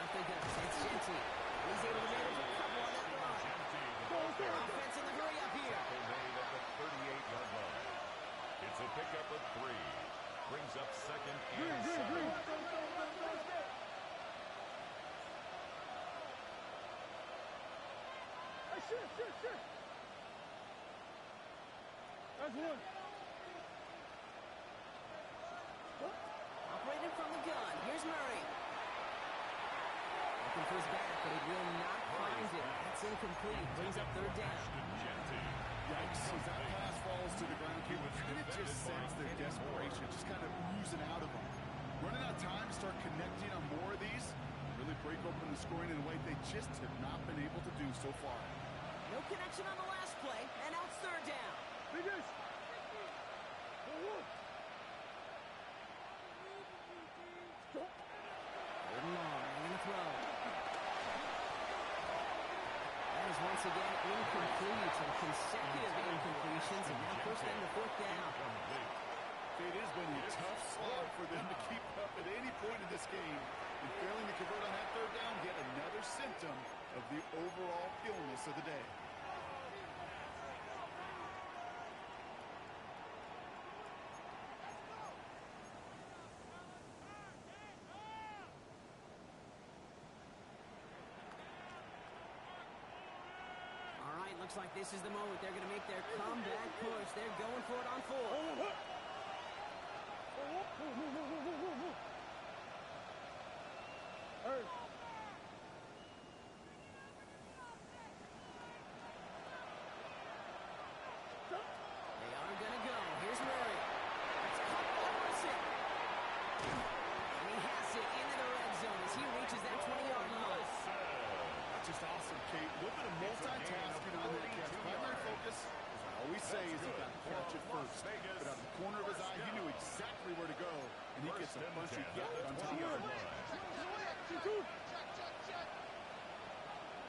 Speaker 1: up they go. It's Genty. He's able to manage a couple on that run. Offense in the hurry up here.
Speaker 2: Tackle made at the 38-yard line. It's a pickup of 3. Brings up second and 7.
Speaker 3: Shit. That's one.
Speaker 1: Operating from the gun. Here's Murray. Looking for his back, but he will not find it. That's incomplete. Brings up third down.
Speaker 4: Yikes, as that pass falls to the ground, you kind of just sense their desperation, just kind of oozing out of them. Running out of time, start connecting on more of these, really break open the scoring in a way they just have not been able to do so far.
Speaker 1: No connection on the last play, and now it's third down.
Speaker 3: Big Ace.
Speaker 1: Third and long, and the throw. That is once again incomplete, and consecutive incompletions, and now push them to fourth down.
Speaker 4: It has been a tough slog for them to keep up at any point in this game. And failing to convert on that third down, yet another symptom of the overall illness of the day.
Speaker 1: All right, looks like this is the moment. They're going to make their comeback push. They're going for it on 4. They are going to go. Here's Murray. It's caught by Wilson. And he has it into the red zone as he reaches that 20-yard line.
Speaker 4: That's just awesome, Kate. A little bit of multitasking on that catch. Primary focus, as I always say, is he got to catch it first. But out of the corner of his eye, he knew exactly where to go, and he gets a bunch of yak on top of it.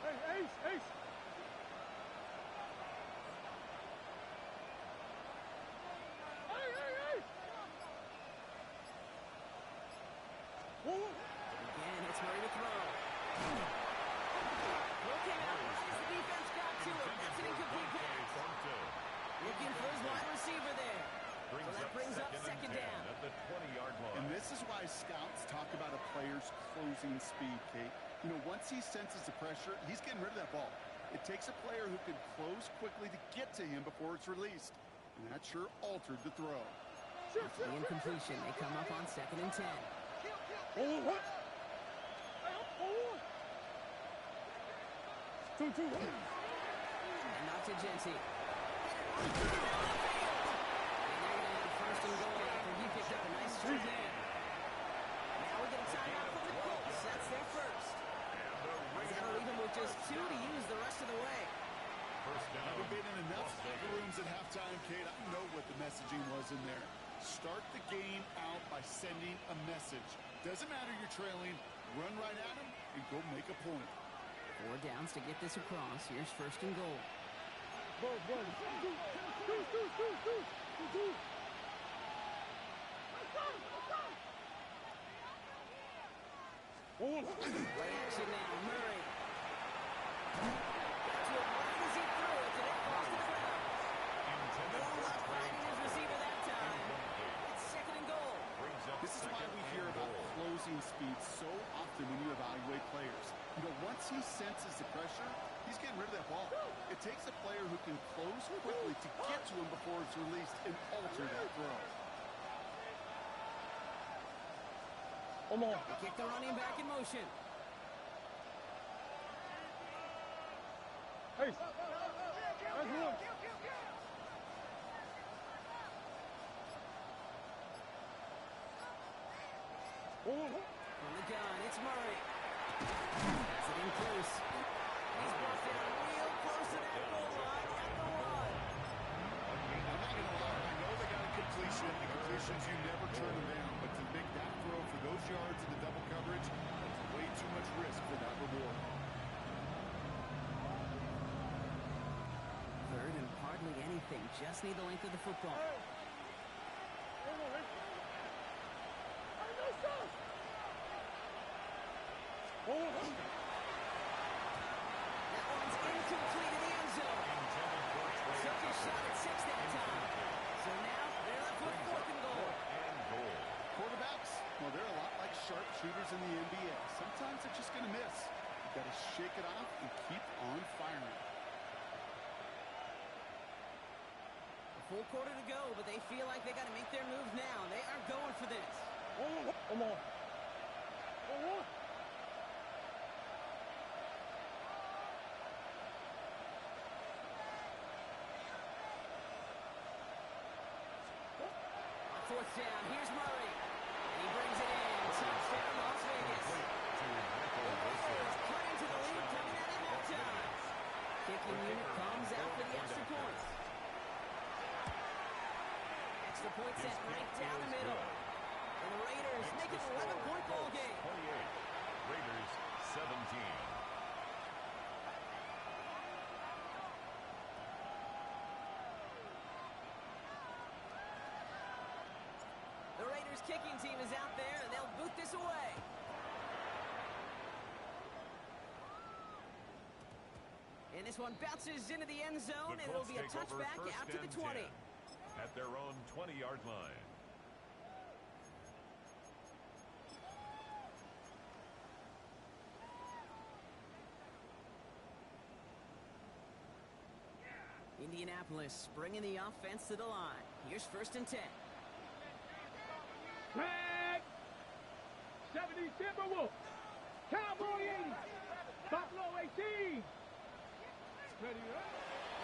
Speaker 3: Hey, Ace.
Speaker 1: Again, it's Murray to throw. Looking out as the defense got to it. That's an incomplete pass. Looking for his wide receiver there. So that brings up second down.
Speaker 2: At the 20-yard line.
Speaker 4: And this is why scouts talk about a player's closing speed, Kate. You know, once he senses the pressure, he's getting rid of that ball. It takes a player who can close quickly to get to him before it's released. And that sure altered the throw.
Speaker 1: After the incompletion, they come up on second and 10.
Speaker 3: Two.
Speaker 1: And not to Genty. And they're going to have first and goal after he picked up a nice straight in. Now we get a timeout from the Colts. That's their first. That'll leave them with just 2 to use the rest of the way.
Speaker 2: First down.
Speaker 4: Having been in enough locker rooms at halftime, Kate, I know what the messaging was in there. Start the game out by sending a message. Doesn't matter you're trailing, run right at them and go make a point.
Speaker 1: 4 downs to get this across. Here's first and goal. Play action now. Murray. Got to it right as he threw it, and it falls to the ground. No luck finding his receiver that time. It's second and goal.
Speaker 4: This is why we hear about closing speed so often when you evaluate players. You know, once he senses the pressure, he's getting rid of that ball. It takes a player who can close quickly to get to him before it's released and alter that throw.
Speaker 1: They kick the running back in motion.
Speaker 3: Hey, that's one.
Speaker 1: From the gun, it's Murray. That's it in close. He's brought down real close to that goal line at the 1.
Speaker 4: I'm not going to lie, I know they got a completion. The completions, you never turn them down. But to make that throw for those yards in the double coverage, that's way too much risk for that reward.
Speaker 1: just need the length of the football. That one's incomplete in the end zone. Took his shot at 6 that time. So now they're left with 4th and goal.
Speaker 4: Quarterbacks, well, they're a lot like sharpshooters in the NBA. Sometimes they're just going to miss. You've got to shake it off and keep on firing.
Speaker 1: A full quarter to go, but they feel like they got to make their move now. They are going for this.
Speaker 3: Come on.
Speaker 1: Fourth down, here's Murray. And he brings it in. Touchdown, Las Vegas. Raiders cut into the lead coming out at halftime. Kicking unit comes out for the extra point. Extra point set right down the middle. And the Raiders make it an 11-point ball game.
Speaker 2: 28. Raiders 17.
Speaker 1: The Raiders kicking team is out there, and they'll boot this away. And this one bounces into the end zone, and it'll be a touchback out to the 20.
Speaker 2: At their own 20-yard line.
Speaker 1: Indianapolis bringing the offense to the line. Here's 1st and 10.
Speaker 3: Flag. 70 Timberwolves. Cowboy 80. Buffalo 18. Ready up.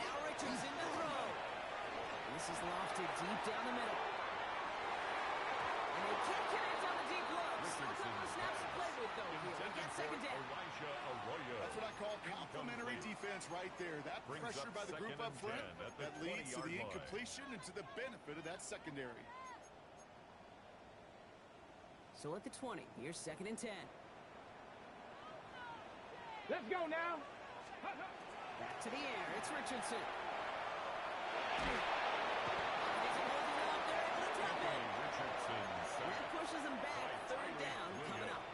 Speaker 1: Now Richardson to throw. This is lofted deep down the middle. And they can't connect on the deep look. Still a couple of snaps to play with, though, here. They get 2nd down.
Speaker 4: That's what I call complimentary defense right there. That pressure by the group up front, that leads to the incompletion and to the benefit of that secondary.
Speaker 1: So at the 20, here's 2nd and 10.
Speaker 3: Let's go now.
Speaker 1: Back to the air. It's Richardson. Isn't holding it up. They're able to drop it. That pushes them back. 3rd down coming up.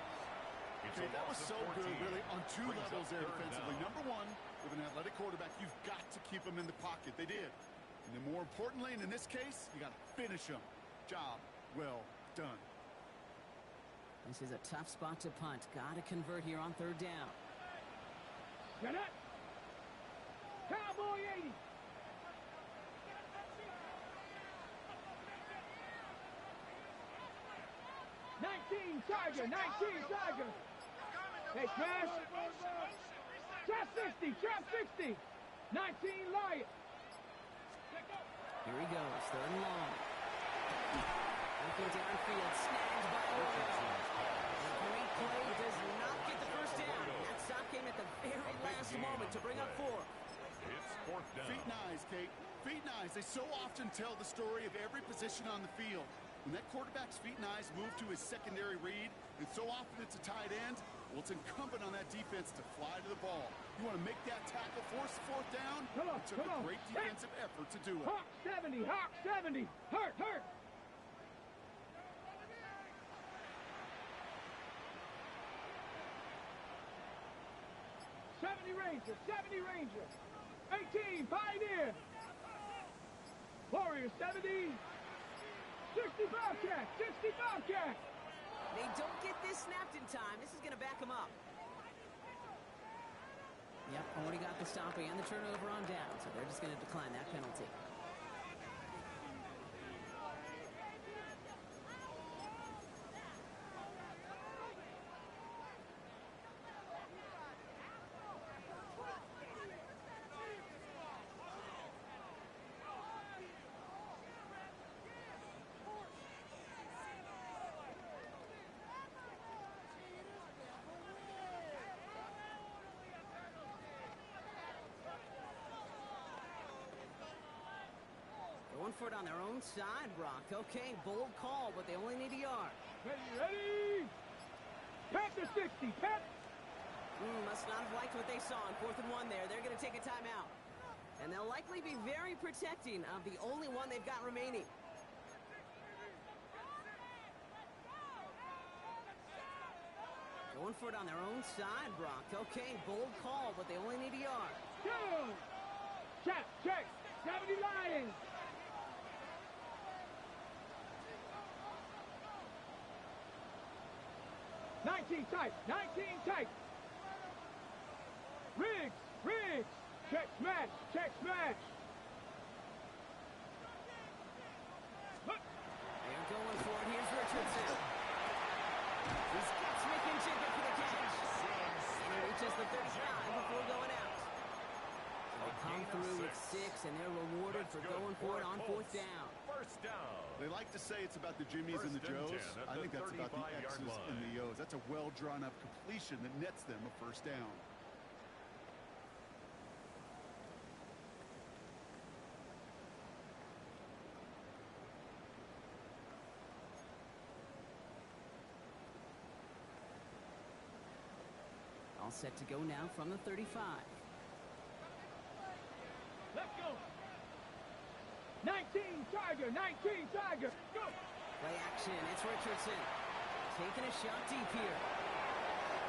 Speaker 4: Okay, that was so good, really, on 2 levels there defensively. Number 1, with an athletic quarterback, you've got to keep them in the pocket. They did. And then more importantly, and in this case, you got to finish them. Job well done.
Speaker 1: This is a tough spot to punt. Got to convert here on 3rd down.
Speaker 3: Get it. Cowboy 80. Tiger, 19 Tiger. Hey, Crash. Trap 60, trap 60. 19 Lion.
Speaker 1: Here he goes, 3rd and long. Looking downfield, snagged by Richardson. A great play does not get the 1st down. That stop came at the very last moment to bring up 4.
Speaker 2: It's 4th down.
Speaker 4: Feet and eyes, Kate. Feet and eyes. They so often tell the story of every position on the field. When that quarterback's feet and eyes move to his secondary read, and so often it's a tight end, well, it's incumbent on that defense to fly to the ball. You want to make that tackle, force the 4th down? It took a great defensive effort to do it.
Speaker 3: Hawk 70, Hawk 70. Hurt. 70 Ranger, 70 Ranger. 18, Pioneer. Warrior 70. 60 Bobcat, 60 Bobcat.
Speaker 1: They don't get this snapped in time. This is going to back them up. Yep, already got the stop and the turnover on down, so they're just going to decline that penalty. Going for it on their own side, Brock. Okay, bold call, but they only need a yard.
Speaker 3: Ready. Panther 60, Panther.
Speaker 1: Must not have liked what they saw on 4th and 1 there. They're going to take a timeout. And they'll likely be very protecting of the only one they've got remaining. Going for it on their own side, Brock. Okay, bold call, but they only need a yard.
Speaker 3: Two. Check. 70 Lions. Nineteen tight. Riggs. Check smash.
Speaker 1: They're going for it. Here's Richardson. He's got Smith and Jigger for the catch. And he reaches the 35 before going out. They come through with 6, and they're rewarded for going for it on 4th down.
Speaker 2: First down.
Speaker 4: They like to say it's about the Jimmies and the Joes. I think that's about the X's and the O's. That's a well-drawn-up completion that nets them a first down.
Speaker 1: All set to go now from the 35.
Speaker 3: Let's go. 19 Tiger. Go.
Speaker 1: Play action. It's Richardson. Taking a shot deep here.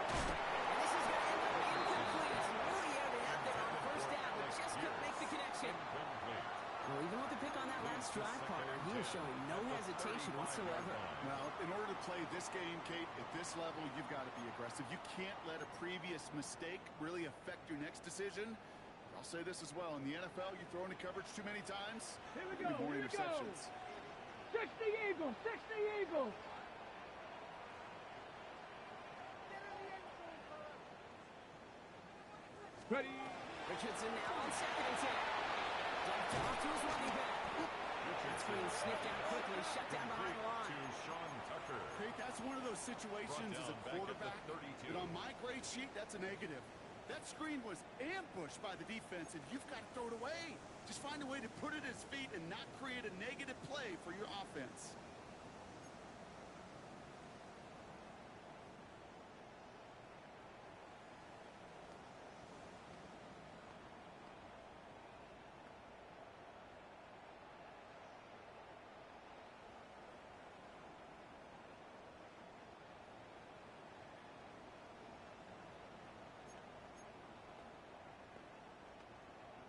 Speaker 1: And this is going to end up incomplete. Really aired it out there on first down, but just couldn't make the connection. Well, even with the pick on that last drive, partner, he was showing no hesitation whatsoever.
Speaker 4: Well, in order to play this game, Kate, at this level, you've got to be aggressive. You can't let a previous mistake really affect your next decision. I'll say this as well. In the NFL, you throw into coverage too many times,
Speaker 3: Here we
Speaker 4: there'll
Speaker 3: go.
Speaker 4: be more interceptions.
Speaker 3: 60 Eagles. Ready.
Speaker 1: Richardson now on 2nd and 10. Dumped off to his running back. That screen sniffed out quickly, shut down behind the line.
Speaker 2: To Sean Tucker.
Speaker 4: Great, that's one of those situations as a
Speaker 2: Brought down back at the
Speaker 4: quarterback
Speaker 2: 32.
Speaker 4: that on my grade sheet, that's a negative. That screen was ambushed by the defense, and you've got to throw it away. Just find a way to put it at his feet and not create a negative play for your offense.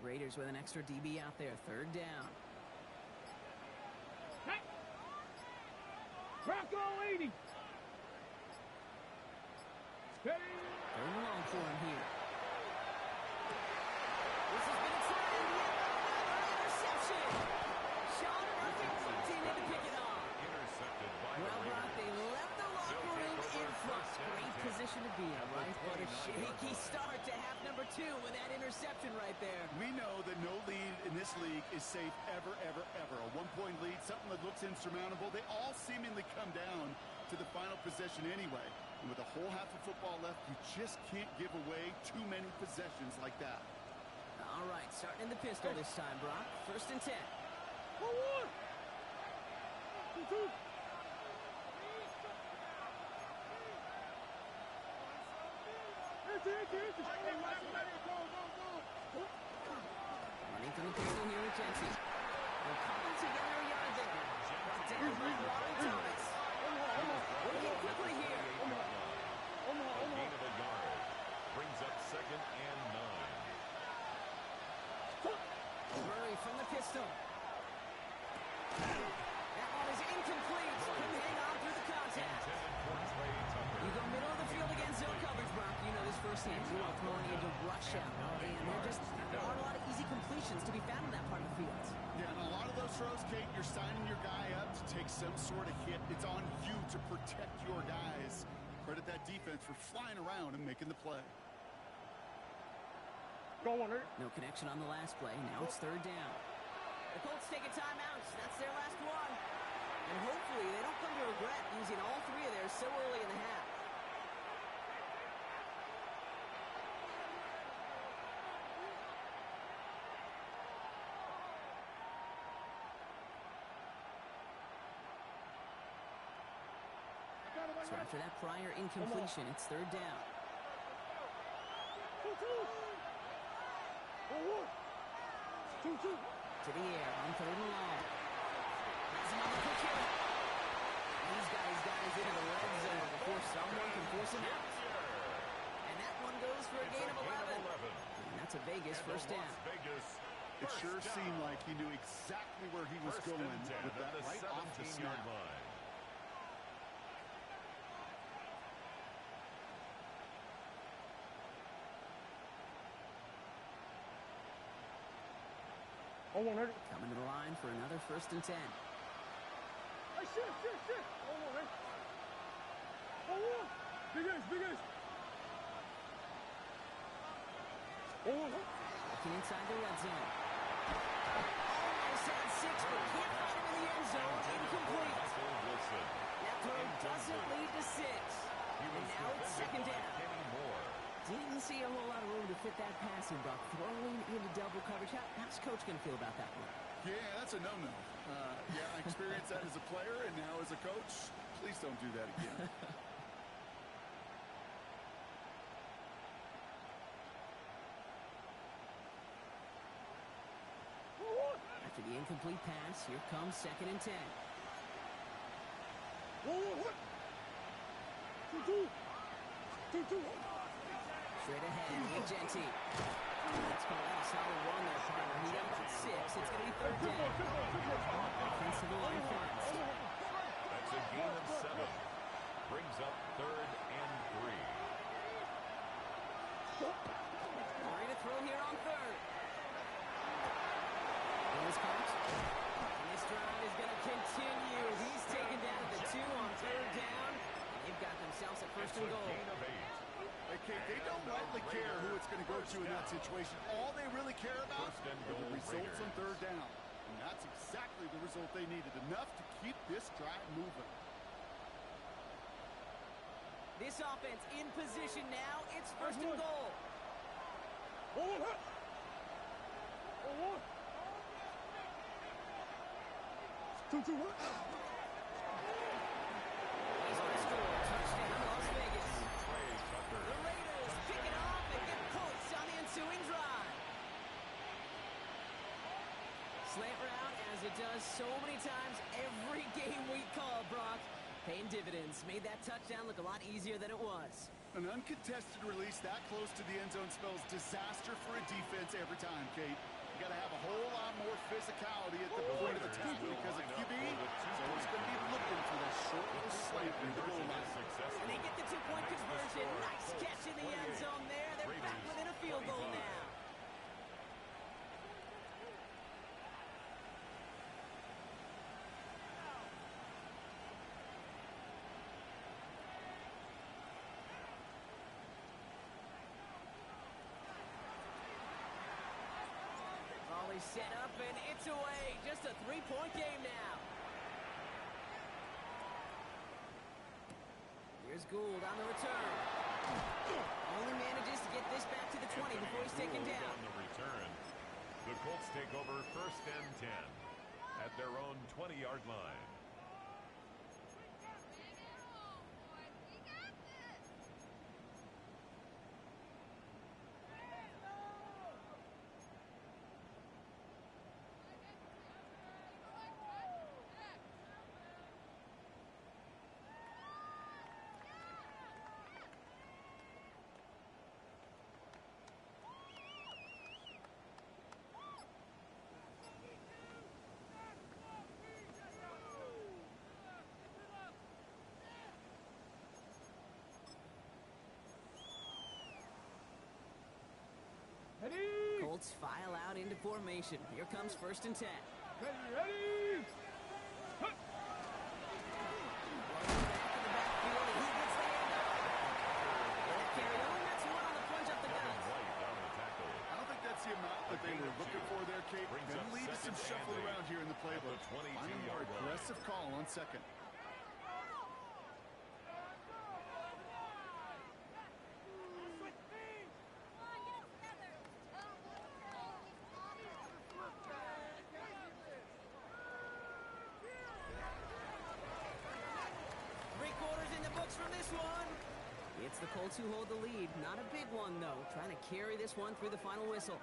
Speaker 1: Raiders with an extra DB out there, 3rd down.
Speaker 3: Hey. Bronco 80. Ready.
Speaker 1: 3rd and long for him here. This has been a trend. Another interception. Sean Murphy continued to pick it off.
Speaker 2: Intercepted by
Speaker 1: Well,
Speaker 2: the
Speaker 1: Brock, they
Speaker 2: Raiders.
Speaker 1: left the locker room in front. Great position to be in, right? But a shaky start to half number 2 with that interception right there.
Speaker 4: We know that no lead in this league is safe ever. A 1-point lead, something that looks insurmountable. They all seemingly come down to the final possession anyway. And with a whole half of football left, you just can't give away too many possessions like that.
Speaker 1: All right, starting in the pistol this time, Brock. 1st and 10. Running from the pistol here with Jensen. They'll cobble together a yard there. Brought down by Lauren Thomas. Working quickly here.
Speaker 2: A gain of a yard. Brings up 2nd and 9.
Speaker 1: Murray from the pistol. That one is incomplete. Couldn't hang on through the contact. You go middle of the field against zone coverage, Brock. You know this firsthand. You are throwing into rush out. And there aren't a lot of easy completions to be found in that part of the field.
Speaker 4: Yeah, and a lot of those throws, Kate, you're signing your guy up to take some sort of hit. It's on you to protect your guys. Credit that defense for flying around and making the play.
Speaker 1: No connection on the last play. Now it's 3rd down. The Colts take a timeout. That's their last one. And hopefully they don't come to regret using all 3 of theirs so early in the half. So after that prior incompletion, it's 3rd down.
Speaker 3: 2-2.
Speaker 1: To the air on third and long. Has him on the quick hitter. These guys into the red zone before someone can force him out. And that one goes for a gain of 11. And that's a Vegas first down.
Speaker 4: It sure seemed like he knew exactly where he was going with that right off the snap.
Speaker 2: Line.
Speaker 3: Oh, 100.
Speaker 1: Coming to the line for another first and 10.
Speaker 3: Hey, shit. Oh, 100. Oh, 1. Big ace. Oh, 100.
Speaker 1: Looking inside the red zone. Almost had 6, but can't find him in the end zone. Incomplete. That throw doesn't lead to 6. And now it's second down. Didn't see a whole lot of room to fit that passing, Buck. Throwing into double coverage. How's Coach going to feel about that one?
Speaker 4: Yeah, that's a no-no. I experienced that as a player, and now as a coach, please don't do that again.
Speaker 1: After the incomplete pass, here comes second and 10.
Speaker 3: Oh, 2-2.
Speaker 1: Straight ahead, Agenti. Let's call that a solid one there, partner. He got about 6. It's going to be third down. Offensive line fronts.
Speaker 2: That's a gain of 7. Brings up third and 3.
Speaker 1: Ready to throw here on third. Here's Colts. And this drive is going to continue. He's taken down to 2 on third down. And they've got themselves a first and goal.
Speaker 2: Gain of 8.
Speaker 4: Okay, they don't rightly care who it's going to go to in that situation. All they really care about are the results on third down. And that's exactly the result they needed. Enough to keep this drive moving.
Speaker 1: This offense in position now. It's first and goal.
Speaker 3: Oh, 1. Oh, 1. 2-2.
Speaker 1: He's going to score. Touchdown, Las Vegas. The Raiders pick it off and get points on the ensuing drive. Slant route, as it does so many times every game we call, Brock. Paying dividends. Made that touchdown look a lot easier than it was.
Speaker 4: An uncontested release that close to the end zone spells disaster for a defense every time, Kate. You got to have a whole lot more physicality at the point of attack because a QB is always going to be looking for that short little slant in the goal line.
Speaker 1: And they get the 2-point conversion. Nice catch in the end zone there. They're back within a field goal now. Volley set up and it's away. Just a 3-point game now. Here's Gould on the return. Only manages to get this back to the 20 before he's taken down.
Speaker 2: On the return, the Colts take over first and 10 at their own 20-yard line.
Speaker 3: Ready?
Speaker 1: Colts file out into formation. Here comes first and 10.
Speaker 3: Ready? Huh.
Speaker 4: I don't think that's the amount that they were looking for there, Kate. Going to lead to some shuffle around here in the playbook. Finding a more aggressive call on second.
Speaker 1: From this one. It's the Colts who hold the lead. Not a big one, though. Trying to carry this one through the final whistle.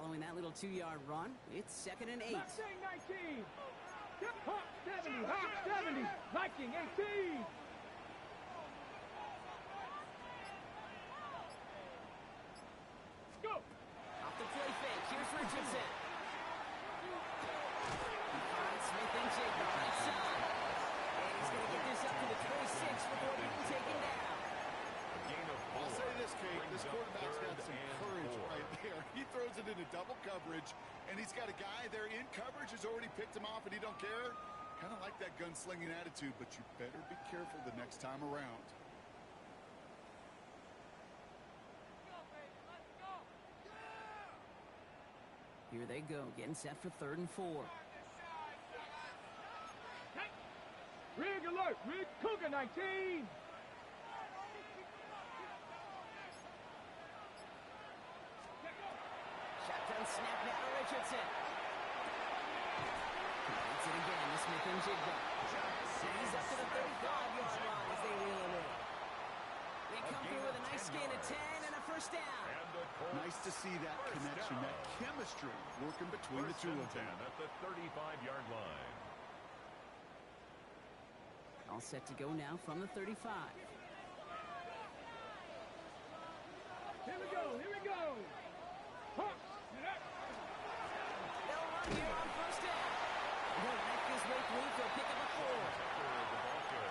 Speaker 1: Following that little 2-yard run, it's 2nd and 8.
Speaker 3: Mustang 19. Hawk 70. Hawk 70. Viking 18. Go.
Speaker 1: Off the play fake, here's Richardson. He finds Smith and Jigba right side. And he's going to get this up to the 26 before being taken down.
Speaker 2: A gain of 4.
Speaker 4: I'll say this, Kate,
Speaker 2: Brings
Speaker 4: this
Speaker 2: up
Speaker 4: quarterback's got
Speaker 2: 3rd
Speaker 4: some
Speaker 2: and
Speaker 4: courage
Speaker 2: 4.
Speaker 4: right there. He throws it into double coverage, and he's got a guy there in coverage who's already picked him off, and he don't care. Kind of like that gunslinging attitude, but you better be careful the next time around.
Speaker 1: Here they go, getting set for 3rd and 4.
Speaker 3: Rig alert. Rig Cougar 19.
Speaker 1: Shotgun snap now to Richardson. Completes it again to Smith and Jigba. He's up to the 35-yard line as they reel him in. They come through with a nice gain of 10 and a first down.
Speaker 2: And the Colts
Speaker 4: Nice to see that
Speaker 2: first
Speaker 4: connection,
Speaker 2: down.
Speaker 4: that chemistry working between the
Speaker 2: First
Speaker 4: two
Speaker 2: and
Speaker 4: of them.
Speaker 2: 10 at the 35-yard line.
Speaker 1: All set to go now from the 35.
Speaker 3: Here we go. Here we go. Hawk.
Speaker 1: They'll run here on first down. They'll make his way through for a pick of a 4.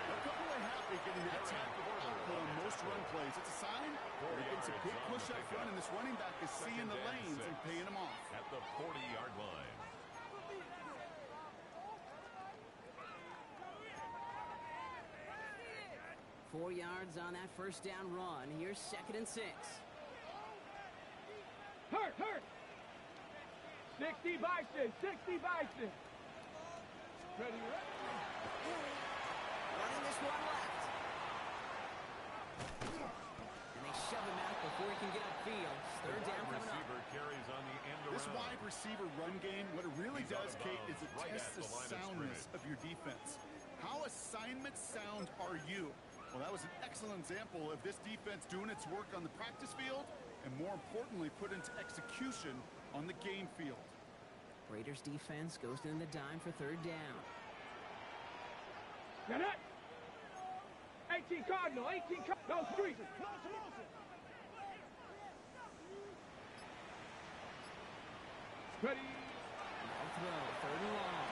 Speaker 4: They're probably happy getting that tackle output on most run plays. It's a sign they're getting some good push up front, and this running back is seeing the lanes and paying them off.
Speaker 2: At the 40-yard line.
Speaker 1: Four yards on that first down run. Here's 2nd and 6.
Speaker 3: Hurt. 60 Bison. 60 Bison. Ready.
Speaker 1: Running this one left. And they shove him out before he can get upfield. Third down coming up.
Speaker 2: Receiver carries on the end
Speaker 4: This
Speaker 2: around.
Speaker 4: wide receiver run game, what it really
Speaker 2: He's out
Speaker 4: does,
Speaker 2: of
Speaker 4: Kate, is
Speaker 2: bounds
Speaker 4: it
Speaker 2: right
Speaker 4: tests
Speaker 2: at
Speaker 4: the
Speaker 2: the line of
Speaker 4: soundness
Speaker 2: scrimmage.
Speaker 4: of your defense. How assignment sound are you? Well, that was an excellent example of this defense doing its work on the practice field and, more importantly, put into execution on the game field.
Speaker 1: Raiders defense goes in the dime for 3rd down.
Speaker 3: Get it. 18 Cardinal. 18 Cardinal. No streets. Ready.
Speaker 1: No throw. 3rd and long.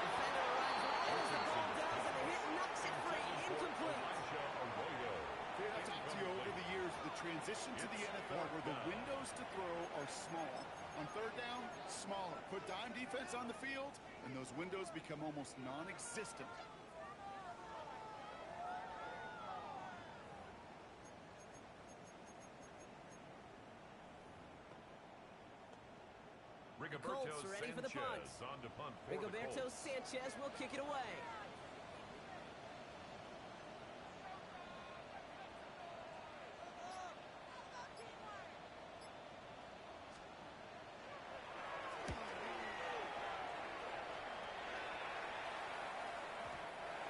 Speaker 1: Defender arrives right as the ball does, and the hit knocks it free. Incomplete.
Speaker 4: Kate, I've talked to you over the years, the transition to the NFL where the windows to throw are small. On 3rd down, smaller. Put dime defense on the field, and those windows become almost non-existent.
Speaker 1: Colts ready for the punt.
Speaker 2: On to punt for the
Speaker 1: Rigoberto
Speaker 2: Colts.
Speaker 1: Sanchez will kick it away.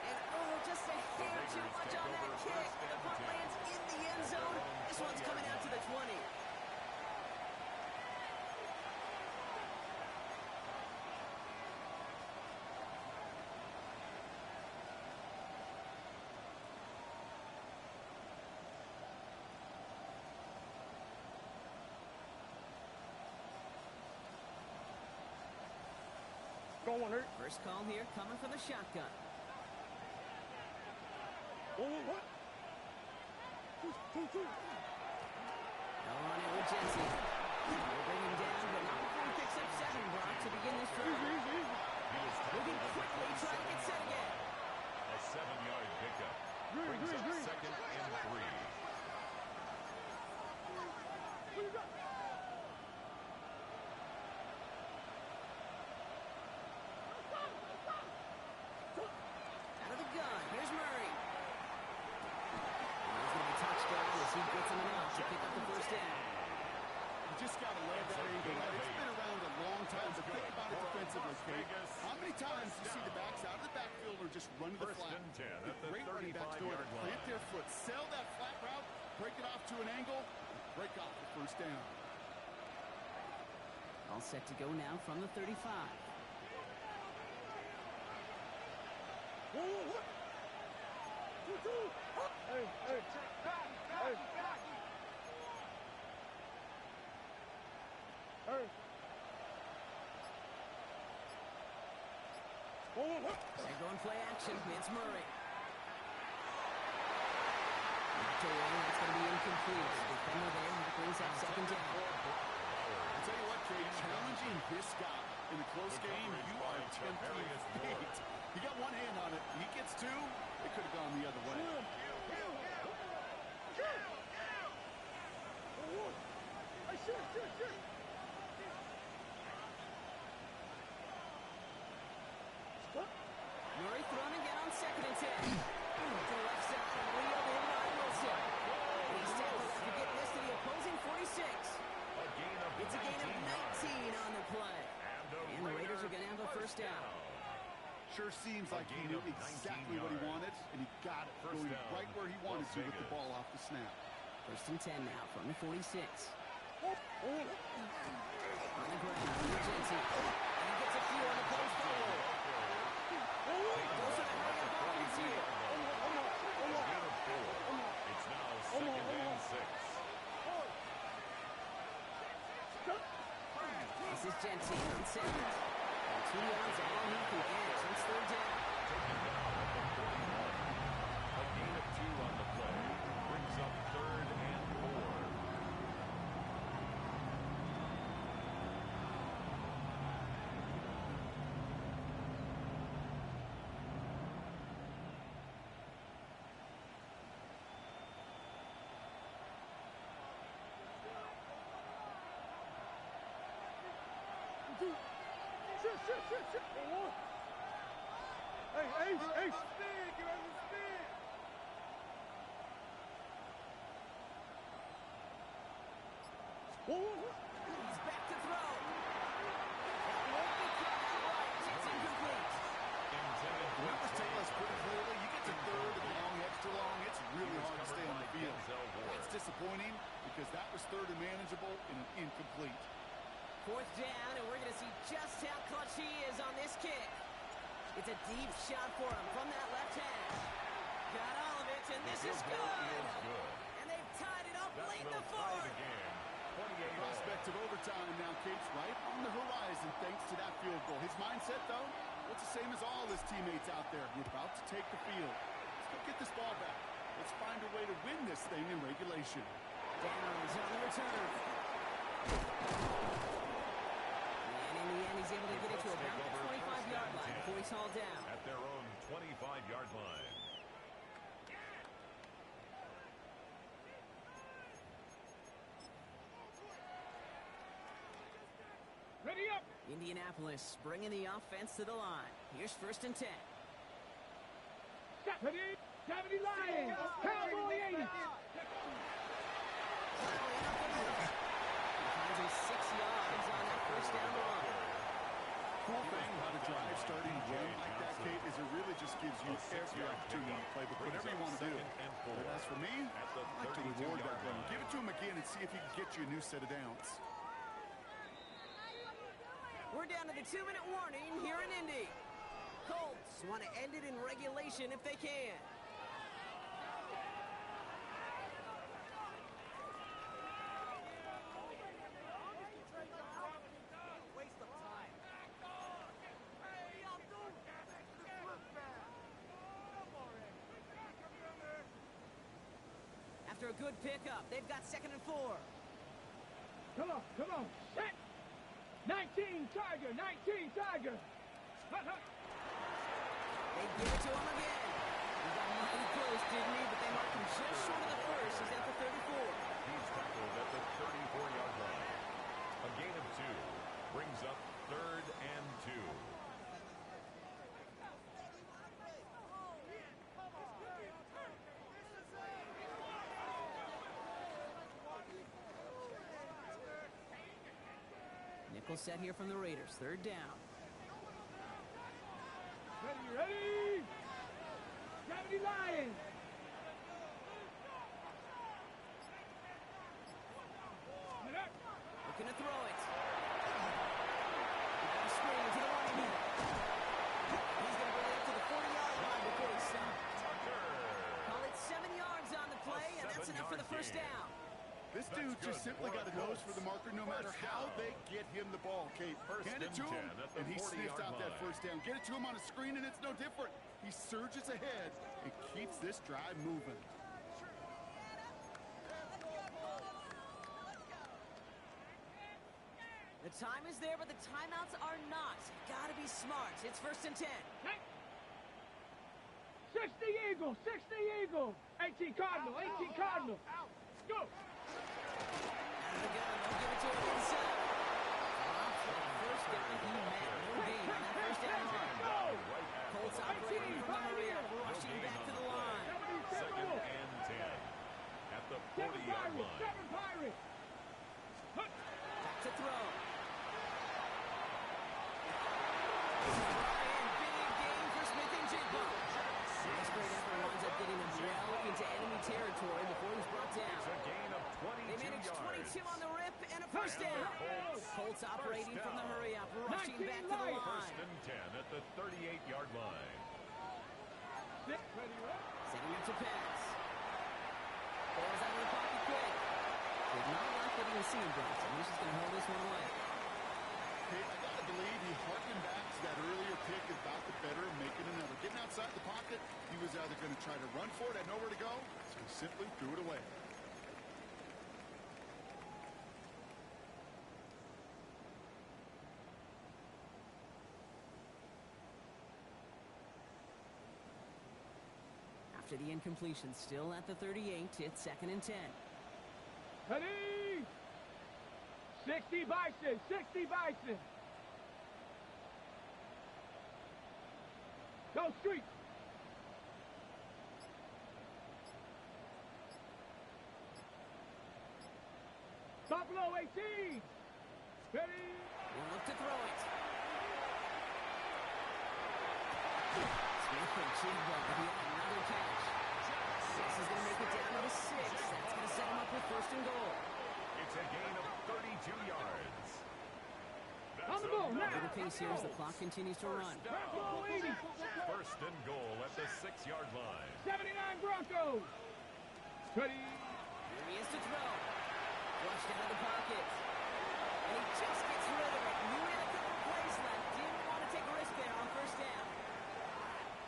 Speaker 1: And just a hair too much on that kick. The punt lands in the end zone. This one's coming out to the 20.
Speaker 3: Going hurt.
Speaker 1: First call here coming from the shotgun.
Speaker 3: What?
Speaker 1: They'll run it with Jesse. They'll bring him down, but not before he picks up 7, Brock, to begin this drive. Moving quickly, trying to get set again.
Speaker 2: A 7-yard pickup. Brings up 2nd and 3.
Speaker 1: Out of the gun, here's Murray. And he's going to be touchdown as he gets him enough to pick up the first down.
Speaker 4: You just got to love that angle. It's been around a long time, but think about it defensively, Kate. How many times do you see the backs out of the backfield or just run to the
Speaker 2: First
Speaker 4: flat?
Speaker 2: and 10
Speaker 4: The
Speaker 2: at the
Speaker 4: great running backs know how to
Speaker 2: 35-yard
Speaker 4: plant
Speaker 2: line.
Speaker 4: their foot, sell that flat route, break it off to an angle, break off the first down.
Speaker 1: All set to go now from the 35. They're going play action. It's Murray. Knocked away. It's going to be incomplete. Defender there. That brings up second down.
Speaker 4: I'll tell you what, Kate, challenging this guy in a close game, you are tempting fate. He got one hand on it. He gets two. It could have gone the other way.
Speaker 1: Murray thrown again on second and 10. To the left side, wheeled in by Wilson. He's tackled after getting this to the opposing 46. It's a gain of 19 on the play. And the Raiders are going to have a first down.
Speaker 4: Sure seems like he knew exactly what he wanted, and he got it going right where he wanted to with the ball off the snap.
Speaker 1: First and 10 now from the 46. On the ground, Emergency. And he gets a few on the post forward. Goes to the hurry-up offense here.
Speaker 2: It's now second and 6.
Speaker 1: This is Gentile on second. And 2 yards are all he can get since third down.
Speaker 2: A gain of 2 on the play. Brings up third and 4.
Speaker 1: He's back to throw. That won't be caught outright. It's incomplete.
Speaker 4: Numbers tell us pretty clearly, you get to third and long, extra long, it's really hard to stay on the field. It's disappointing because that was third and manageable and an incomplete.
Speaker 1: Fourth down, and we're going to see just how clutch he is on this kick. It's a deep shot for him from that left hand. Got all of it, and this is good. And they've tied it up late in the fourth.
Speaker 4: Prospect of overtime now, Kate's right on the horizon thanks to that field goal. His mindset, though, it's the same as all his teammates out there. We're about to take the field. Let's go get this ball back. Let's find a way to win this thing in regulation.
Speaker 1: Downs on the return. And in the end, he's able to get it to about the 25-yard line before he's hauled down.
Speaker 2: At their own 25-yard line.
Speaker 3: Ready up.
Speaker 1: Indianapolis bringing the offense to the line. Here's first and 10.
Speaker 3: Ready. 70 Lions. Cowboy 80.
Speaker 1: Finds him 6 yards on that first down run.
Speaker 4: Cool thing about a drive starting run like that, Kate, is it really just gives you every opportunity to play with whatever you want to do. But as for me, I like to reward that run. Give it to him again and see if he can get you a new set of downs.
Speaker 1: We're down to the 2-minute warning here in Indy. Colts want to end it in regulation if they can. After a good pickup, they've got second and 4.
Speaker 3: Come on. Set. 19 Tiger. 19 Tiger. Hut, hut.
Speaker 1: They give it to him again. He got mighty close, didn't he? But they marked him just short of the first. He's at the 34.
Speaker 2: He's tackled at the 34-yard line. A gain of 2 brings up third and 2.
Speaker 1: Nickel set here from the Raiders. Third down.
Speaker 3: Ready. 70 Lions.
Speaker 1: Looking to throw it. first down.
Speaker 4: This dude just simply got a nose for the marker no matter how they get him the ball, Kate. Hand it to him, and he sniffs out that first down. Get it to him on a screen, and it's no different. He surges ahead and keeps this drive moving.
Speaker 1: The time is there, but the timeouts are not. Gotta be smart. It's 1st and 10.
Speaker 3: 60 Eagle, 60 Eagle. 18 Cardinal, 18 Cardinal. Go.
Speaker 1: Out of the gun, they'll give it to him inside. First down, he met no gain on that first down line. Colts operating from the rear, rushing back to the line.
Speaker 2: 2nd and 10 at the 40-yard line.
Speaker 3: 7 Pirates.
Speaker 1: Back to throw. Brian, big game for Smith and Jigba. Desperate effort winds up getting him well into enemy territory before he's brought down.
Speaker 2: It's a gain of 22
Speaker 1: They managed
Speaker 2: yards.
Speaker 1: 22 on the rip and a first down. Colts operating from the hurry-up, rushing back to the line.
Speaker 2: 1st and 10 at the 38-yard line.
Speaker 1: Setting up to pass. Falls out of the pocket quick. Did not like what he was seeing, Bronson. He's just going to hold this one away.
Speaker 4: Hey, I gotta believe he harkened back to that earlier pick about the better of making another. Getting outside the pocket, he was either going to try to run for it, had nowhere to go, so he simply threw it away.
Speaker 1: After the incompletion, still at the 38, it's 2nd and 10.
Speaker 3: Ready? 60 Bison, 60 Bison. Go street. Buffalo 18. Ready?
Speaker 1: We'll look to throw it. Smith and Jigba, he had another catch. This is going to make it down to the 6. That's going to set him up with 1st and goal.
Speaker 2: It's a gain of 32 yards.
Speaker 3: On the ball now.
Speaker 1: Over the pace here as the clock continues to run.
Speaker 3: Buffalo 80.
Speaker 2: 1st and goal at the 6-yard line.
Speaker 3: 79 Broncos. Ready?
Speaker 1: Here he is to throw. Flushed out of the pocket. And he just gets rid of it. Knew he had a couple plays left. Didn't want to take a risk there on 1st down.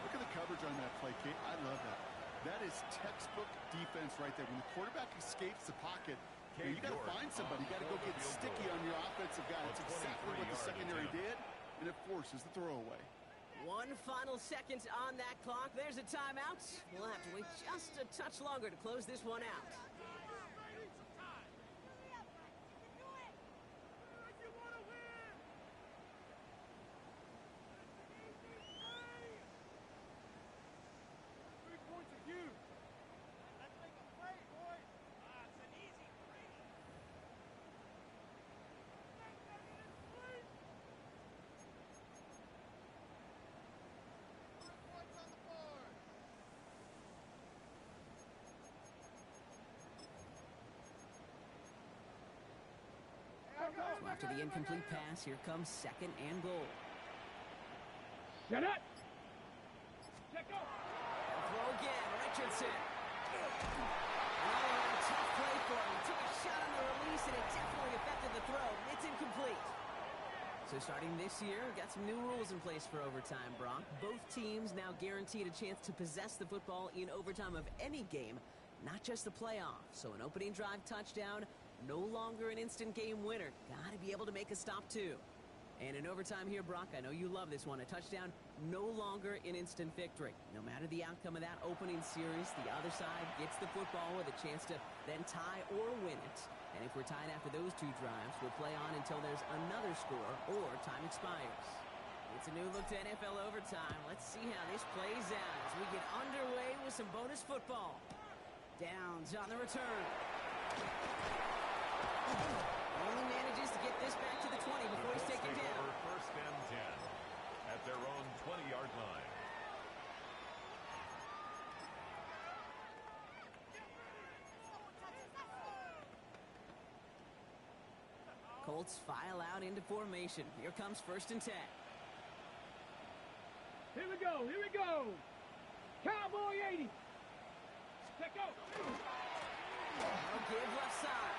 Speaker 4: Look at the coverage on that play, Kate. I love that. That is textbook defense right there. When the quarterback escapes the pocket, you got to find somebody. You got to go get sticky on your offensive guy. That's exactly what the secondary did, and it forces the throwaway.
Speaker 1: One final second on that clock. There's a timeout. We'll have to wait just a touch longer to close this one out. So after the incomplete pass, here comes 2nd and goal.
Speaker 3: Set up. Check up.
Speaker 1: And throw again, Richardson. Another tough play for him. He took a shot on the release, and it definitely affected the throw. It's incomplete. So starting this year, we've got some new rules in place for overtime, Brock. Both teams now guaranteed a chance to possess the football in overtime of any game, not just the playoffs. So an opening drive touchdown, no longer an instant game winner. Got to be able to make a stop, too. And in overtime here, Brock, I know you love this one. A touchdown, no longer an instant victory. No matter the outcome of that opening series, the other side gets the football with a chance to then tie or win it. And if we're tied after those two drives, we'll play on until there's another score or time expires. It's a new look to NFL overtime. Let's see how this plays out as we get underway with some bonus football. Downs on the return. Only manages to get this back to the 20 before he's taken down.
Speaker 2: 1st and 10 at their own 20-yard line.
Speaker 1: Colts file out into formation. Here comes 1st and 10.
Speaker 3: Here we go. Here we go. Cowboy 80. Check out.
Speaker 1: That'll give left side.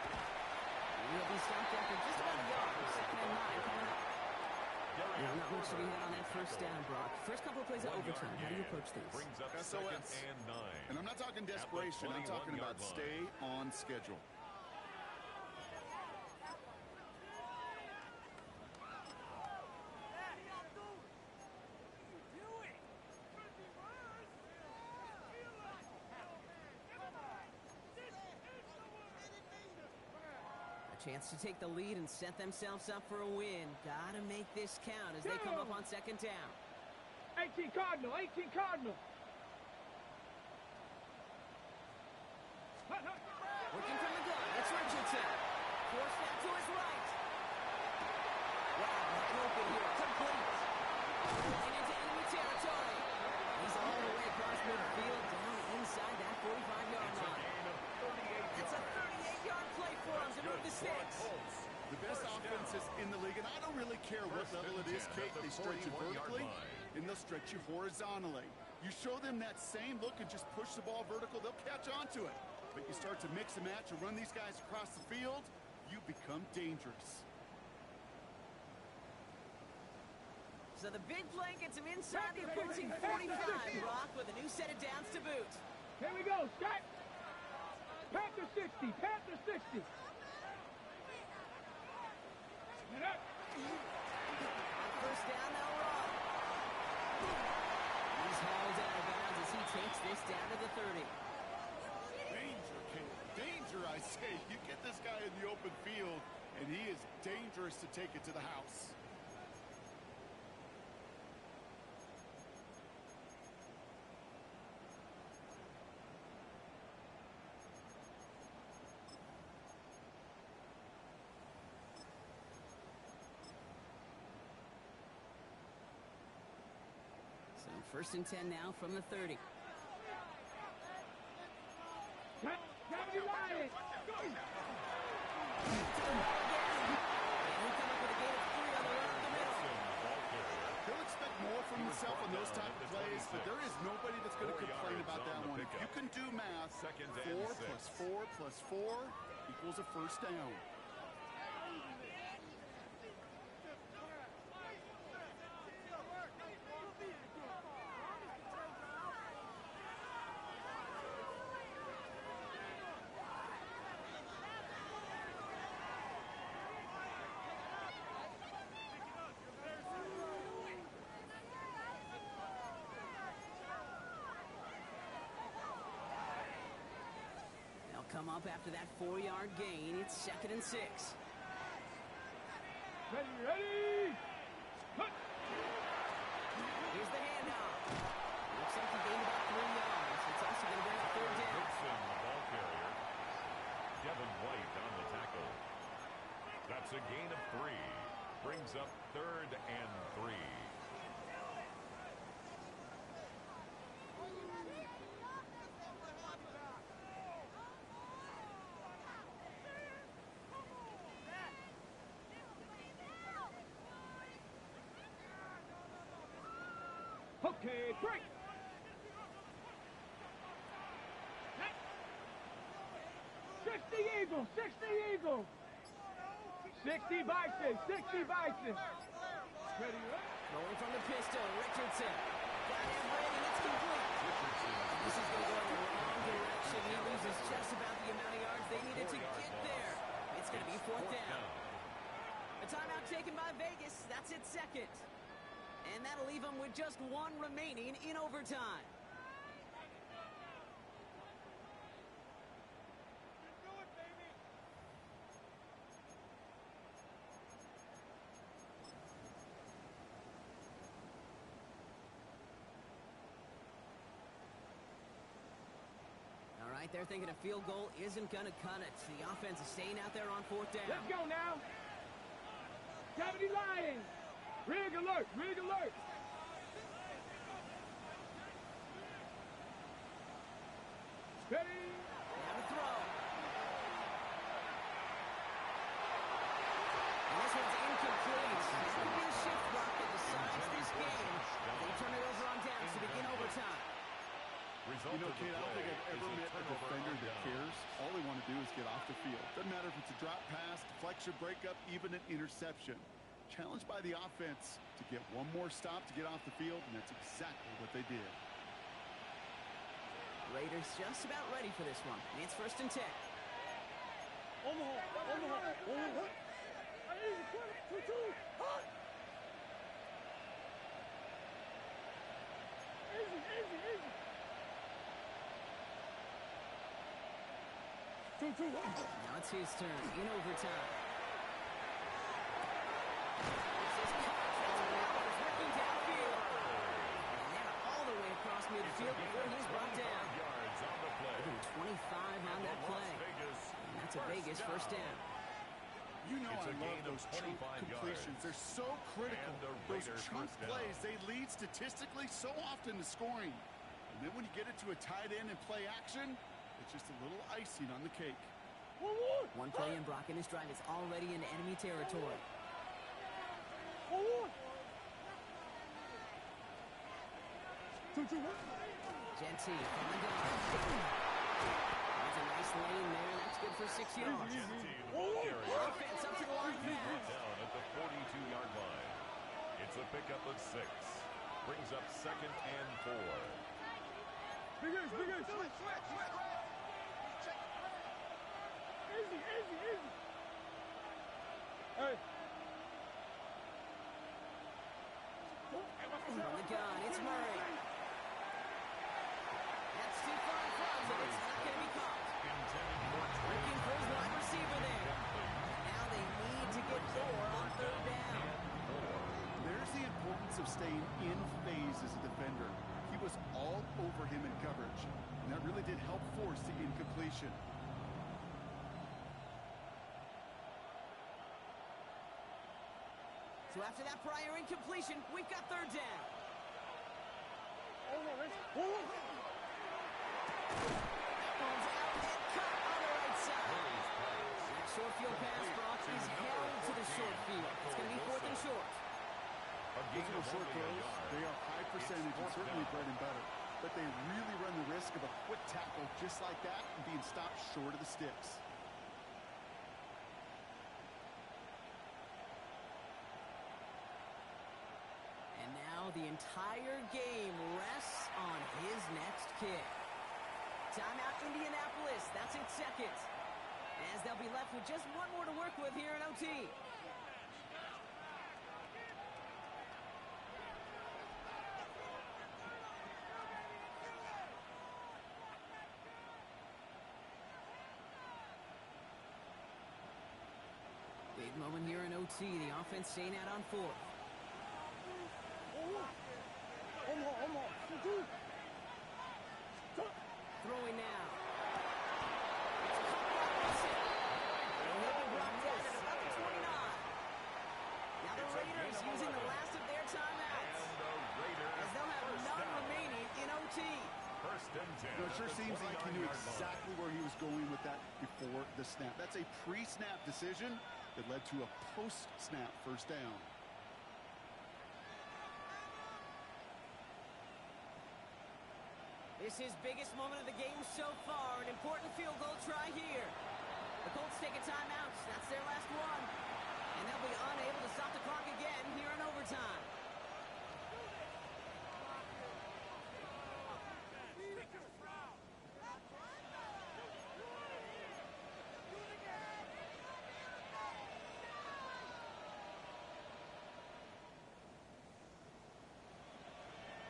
Speaker 1: He'll be stopped after just about a yard. 2nd and 9 coming up. Not much to be had on that first down, Brock. First couple of plays of overtime. How do you approach things?
Speaker 2: Brings up
Speaker 4: SOS.
Speaker 2: 2nd and 9.
Speaker 4: And I'm not talking desperation. I'm talking about stay on schedule.
Speaker 1: Chance to take the lead and set themselves up for a win. Gotta make this count as they come up on 2nd down.
Speaker 3: 18 Cardinal, 18 Cardinal.
Speaker 1: Working from the gun, it's Richardson. Forced out to his right. Wow, wide open here, complete. And into enemy territory. He's all the way across midfield, down inside that 45-yard line. That's a 38-yard play for him to move the sticks.
Speaker 4: The best offenses in the league, and I don't really care what level it is, Kate. They stretch you vertically, and they'll stretch you horizontally. You show them that same look and just push the ball vertical, they'll catch onto it. But you start to mix and match and run these guys across the field, you become dangerous.
Speaker 1: So the big play gets him inside the opposing 45, Brock, with a new set of downs to boot.
Speaker 3: Here we go, Scott. Panther 60, Panther 60.
Speaker 1: First down, they'll run. He's hauled out of bounds as he takes this down to the 30.
Speaker 4: Danger, Kate. Danger, I say. You get this guy in the open field, and he is dangerous to take it to the house.
Speaker 1: So 1st and 10 now from the 30.
Speaker 3: Gravity Lion.
Speaker 4: He'll expect more from himself on those type of plays, but there is nobody that's going to complain about that one. If you can do math, 4 plus 4 plus 4 equals a first down.
Speaker 1: Come up after that 4-yard gain. It's 2nd and 6.
Speaker 3: Ready, ready.
Speaker 1: Here's the handoff. Looks like he gained about 3 yards. It's also going to bring up 3rd down.
Speaker 2: Gibson, the ball carrier. Devin White on the tackle. That's a gain of 3. Brings up 3rd and 3.
Speaker 3: Okay, break. 60 Eagles, 60 Eagles. 60 Bison, 60 Bison. Ready, ready.
Speaker 1: Going from the pistol, Richardson. Got him ready, it's complete. This is going to go in the wrong direction. He loses just about the amount of yards they needed to get there. It's going to be 4th down. A timeout taken by Vegas. That's its 2nd. And that'll leave them with just 1 remaining in overtime. All right, they're thinking a field goal isn't going to cut it. The offense is staying out there on 4th down.
Speaker 3: Let's go now. Gravity Lion. Rig alert, rig alert. Ready.
Speaker 1: Now to throw. And this one's incomplete. It could be a shift block that decides this game. They turn it over on downs to begin overtime.
Speaker 2: Result
Speaker 4: You know, Kate, I don't think I've ever met a defender that cares. All they want to do is get off the field. Doesn't matter if it's a drop pass, deflection, breakup, even an interception. Challenged by the offense to get one more stop to get off the field, and that's exactly what they did.
Speaker 1: Raiders just about ready for this one. It's 1st and 10. Now it's his turn in overtime. This is working downfield. And they're all the way across midfield before he's brought down.
Speaker 2: Yards on the play.
Speaker 1: 25 on that play. And that's a Vegas first down.
Speaker 4: You know
Speaker 2: It's
Speaker 4: I
Speaker 2: a
Speaker 4: love
Speaker 2: gain of
Speaker 4: those chunk
Speaker 2: 25
Speaker 4: completions.
Speaker 2: yards.
Speaker 4: They're so critical.
Speaker 2: And the
Speaker 4: Those
Speaker 2: Raiders
Speaker 4: chunk
Speaker 2: first down.
Speaker 4: plays, they lead statistically so often to scoring. And then when you get it to a tight end and play action, it's just a little icing on the cake.
Speaker 1: One play in Brock in his drive is already in enemy territory. Genty from the gun. That's a nice lane there. That's good for 6 yards.
Speaker 2: Genty, the ball carrier,
Speaker 1: Offense up to the line pass.
Speaker 2: down at the 42-yard line. It's a pickup of 6. Brings up 2nd and 4.
Speaker 3: Hey.
Speaker 1: From the gun, it's Murray. That's too far in front, but it's not going to be caught.
Speaker 2: Intended for
Speaker 1: Looking for his wide receiver there. Now they need to get 4 on 3rd down.
Speaker 4: There's the importance of staying in phase as a defender. He was all over him in coverage, and that really did help force the incompletion.
Speaker 1: So after that prior incompletion, we've got 3rd down. That one's out and cut on the right side. That short field pass, Brock, is held to the short field. It's going to be 4th and short.
Speaker 4: Those little short throws, they are high percentage and certainly bread and butter. But they really run the risk of a quick tackle just like that and being stopped short of the sticks.
Speaker 1: And now the entire game rests on his next kick. Timeout Indianapolis. That's its 2nd. As they'll be left with just one more to work with here in OT. Big moment here in OT. The offense staying out on 4th. Throwing now. It's caught by Wilson. And he'll be brought down at about the 29. Now the Raiders using the last of their timeouts. As they'll have none remaining in OT.
Speaker 2: 1st and 10.
Speaker 4: It sure seems like he knew exactly where he was going with that before the snap. That's a pre-snap decision that led to a post-snap 1st down.
Speaker 1: This is biggest moment of the game so far. An important field goal try here. The Colts take a timeout. That's their last one. And they'll be unable to stop the clock again here in overtime.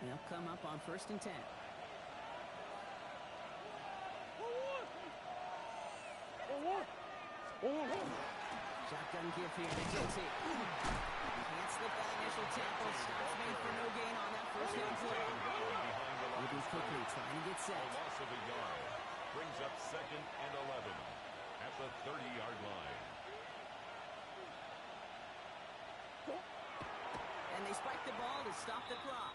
Speaker 1: They'll come up on 1st and 10. Shotgun give here to Genty. Can't slip that initial tackle. Stops made for no gain on that 1st down play. Moving quickly, trying to get set.
Speaker 2: A loss of a yard. Brings up 2nd and 11 at the 30-yard line.
Speaker 1: And they spike the ball to stop the clock.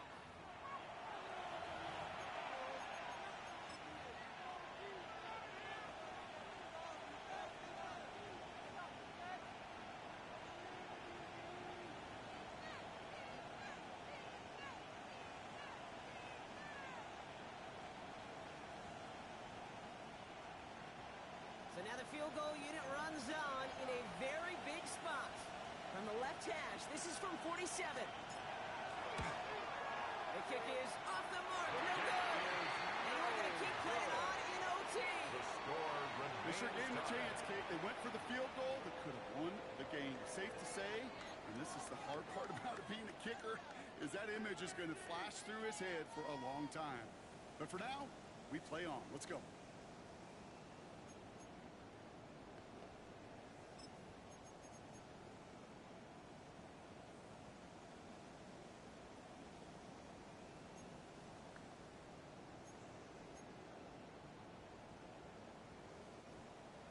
Speaker 1: the field goal unit runs on in a very big spot. From the left hash, this is from 47. The kick is off the mark, no good. And we're going to keep playing on in OT.
Speaker 2: The score remains
Speaker 4: They sure gave him a
Speaker 2: tied.
Speaker 4: chance, Kate. They went for the field goal that could have won the game. Safe to say, and this is the hard part about it being a kicker, is that image is going to flash through his head for a long time. But for now, we play on. Let's go.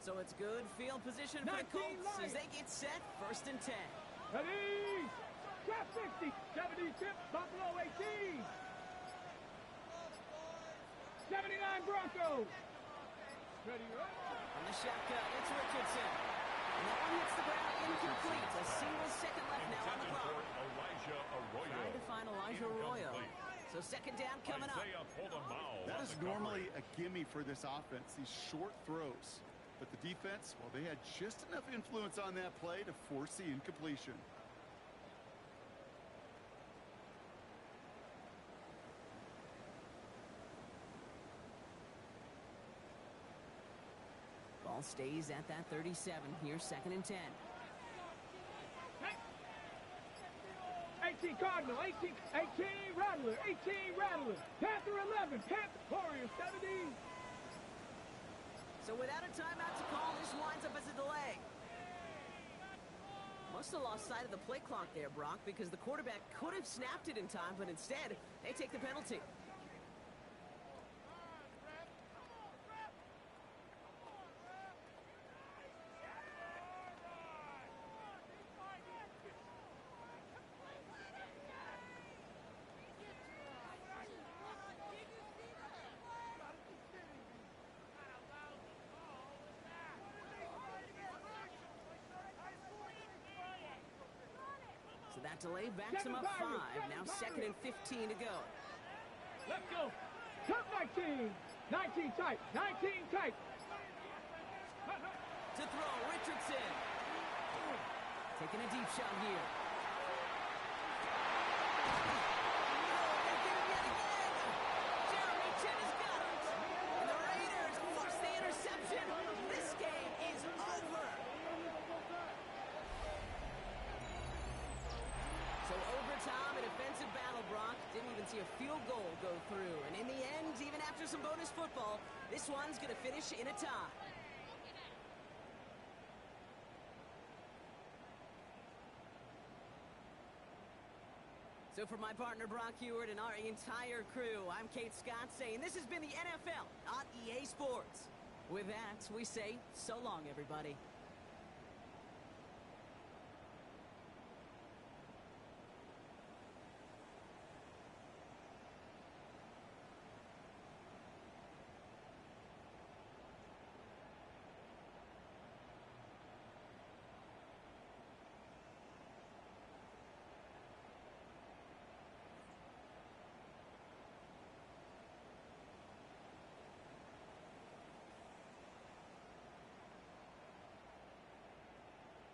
Speaker 1: So it's good field position for the
Speaker 3: 19
Speaker 1: Colts as
Speaker 3: Lions.
Speaker 1: they get set, 1st and 10.
Speaker 3: Ready? Trap 60. 70 tip. Buffalo 18. 79 Broncos. Ready, right?
Speaker 1: On the shotgun, it's Richardson. And that one hits the ground incomplete. A single second left now on the
Speaker 2: Intended
Speaker 1: clock.
Speaker 2: for Elijah Arroyo.
Speaker 1: Trying to find Elijah Arroyo.
Speaker 2: Incomplete.
Speaker 1: So second down coming up.
Speaker 2: Isaiah Polamalu
Speaker 4: That
Speaker 2: on
Speaker 4: is
Speaker 2: the
Speaker 4: normally
Speaker 2: coverage.
Speaker 4: a gimme for this offense, these short throws. But the defense, well, they had just enough influence on that play to force the incompletion.
Speaker 1: Ball stays at that 37 here, 2nd and 10.
Speaker 3: 18 Cardinal, 18 Rattler, 18 Rattler, Panther 11, Panther Warrior 70.
Speaker 1: So without a timeout to call, this winds up as a delay. Must have lost sight of the play clock there, Brock, because the quarterback could have snapped it in time, but instead, they take the penalty. So that delay backs them up 5. Now 2nd and 15 to go.
Speaker 3: Let's go. Top 19. 19 tight. 19 tight.
Speaker 1: To throw, Richardson. Taking a deep shot here. They did it yet again. Jeremy Chin has got it. And the Raiders force the interception. This game is over. So overtime, a defensive battle, Brock. Didn't even see a field goal go through. And in the end, even after some bonus football, this one's going to finish in a tie. So for my partner, Brock Heward, and our entire crew, I'm Kate Scott saying this has been the NFL, not EA Sports. With that, we say so long, everybody.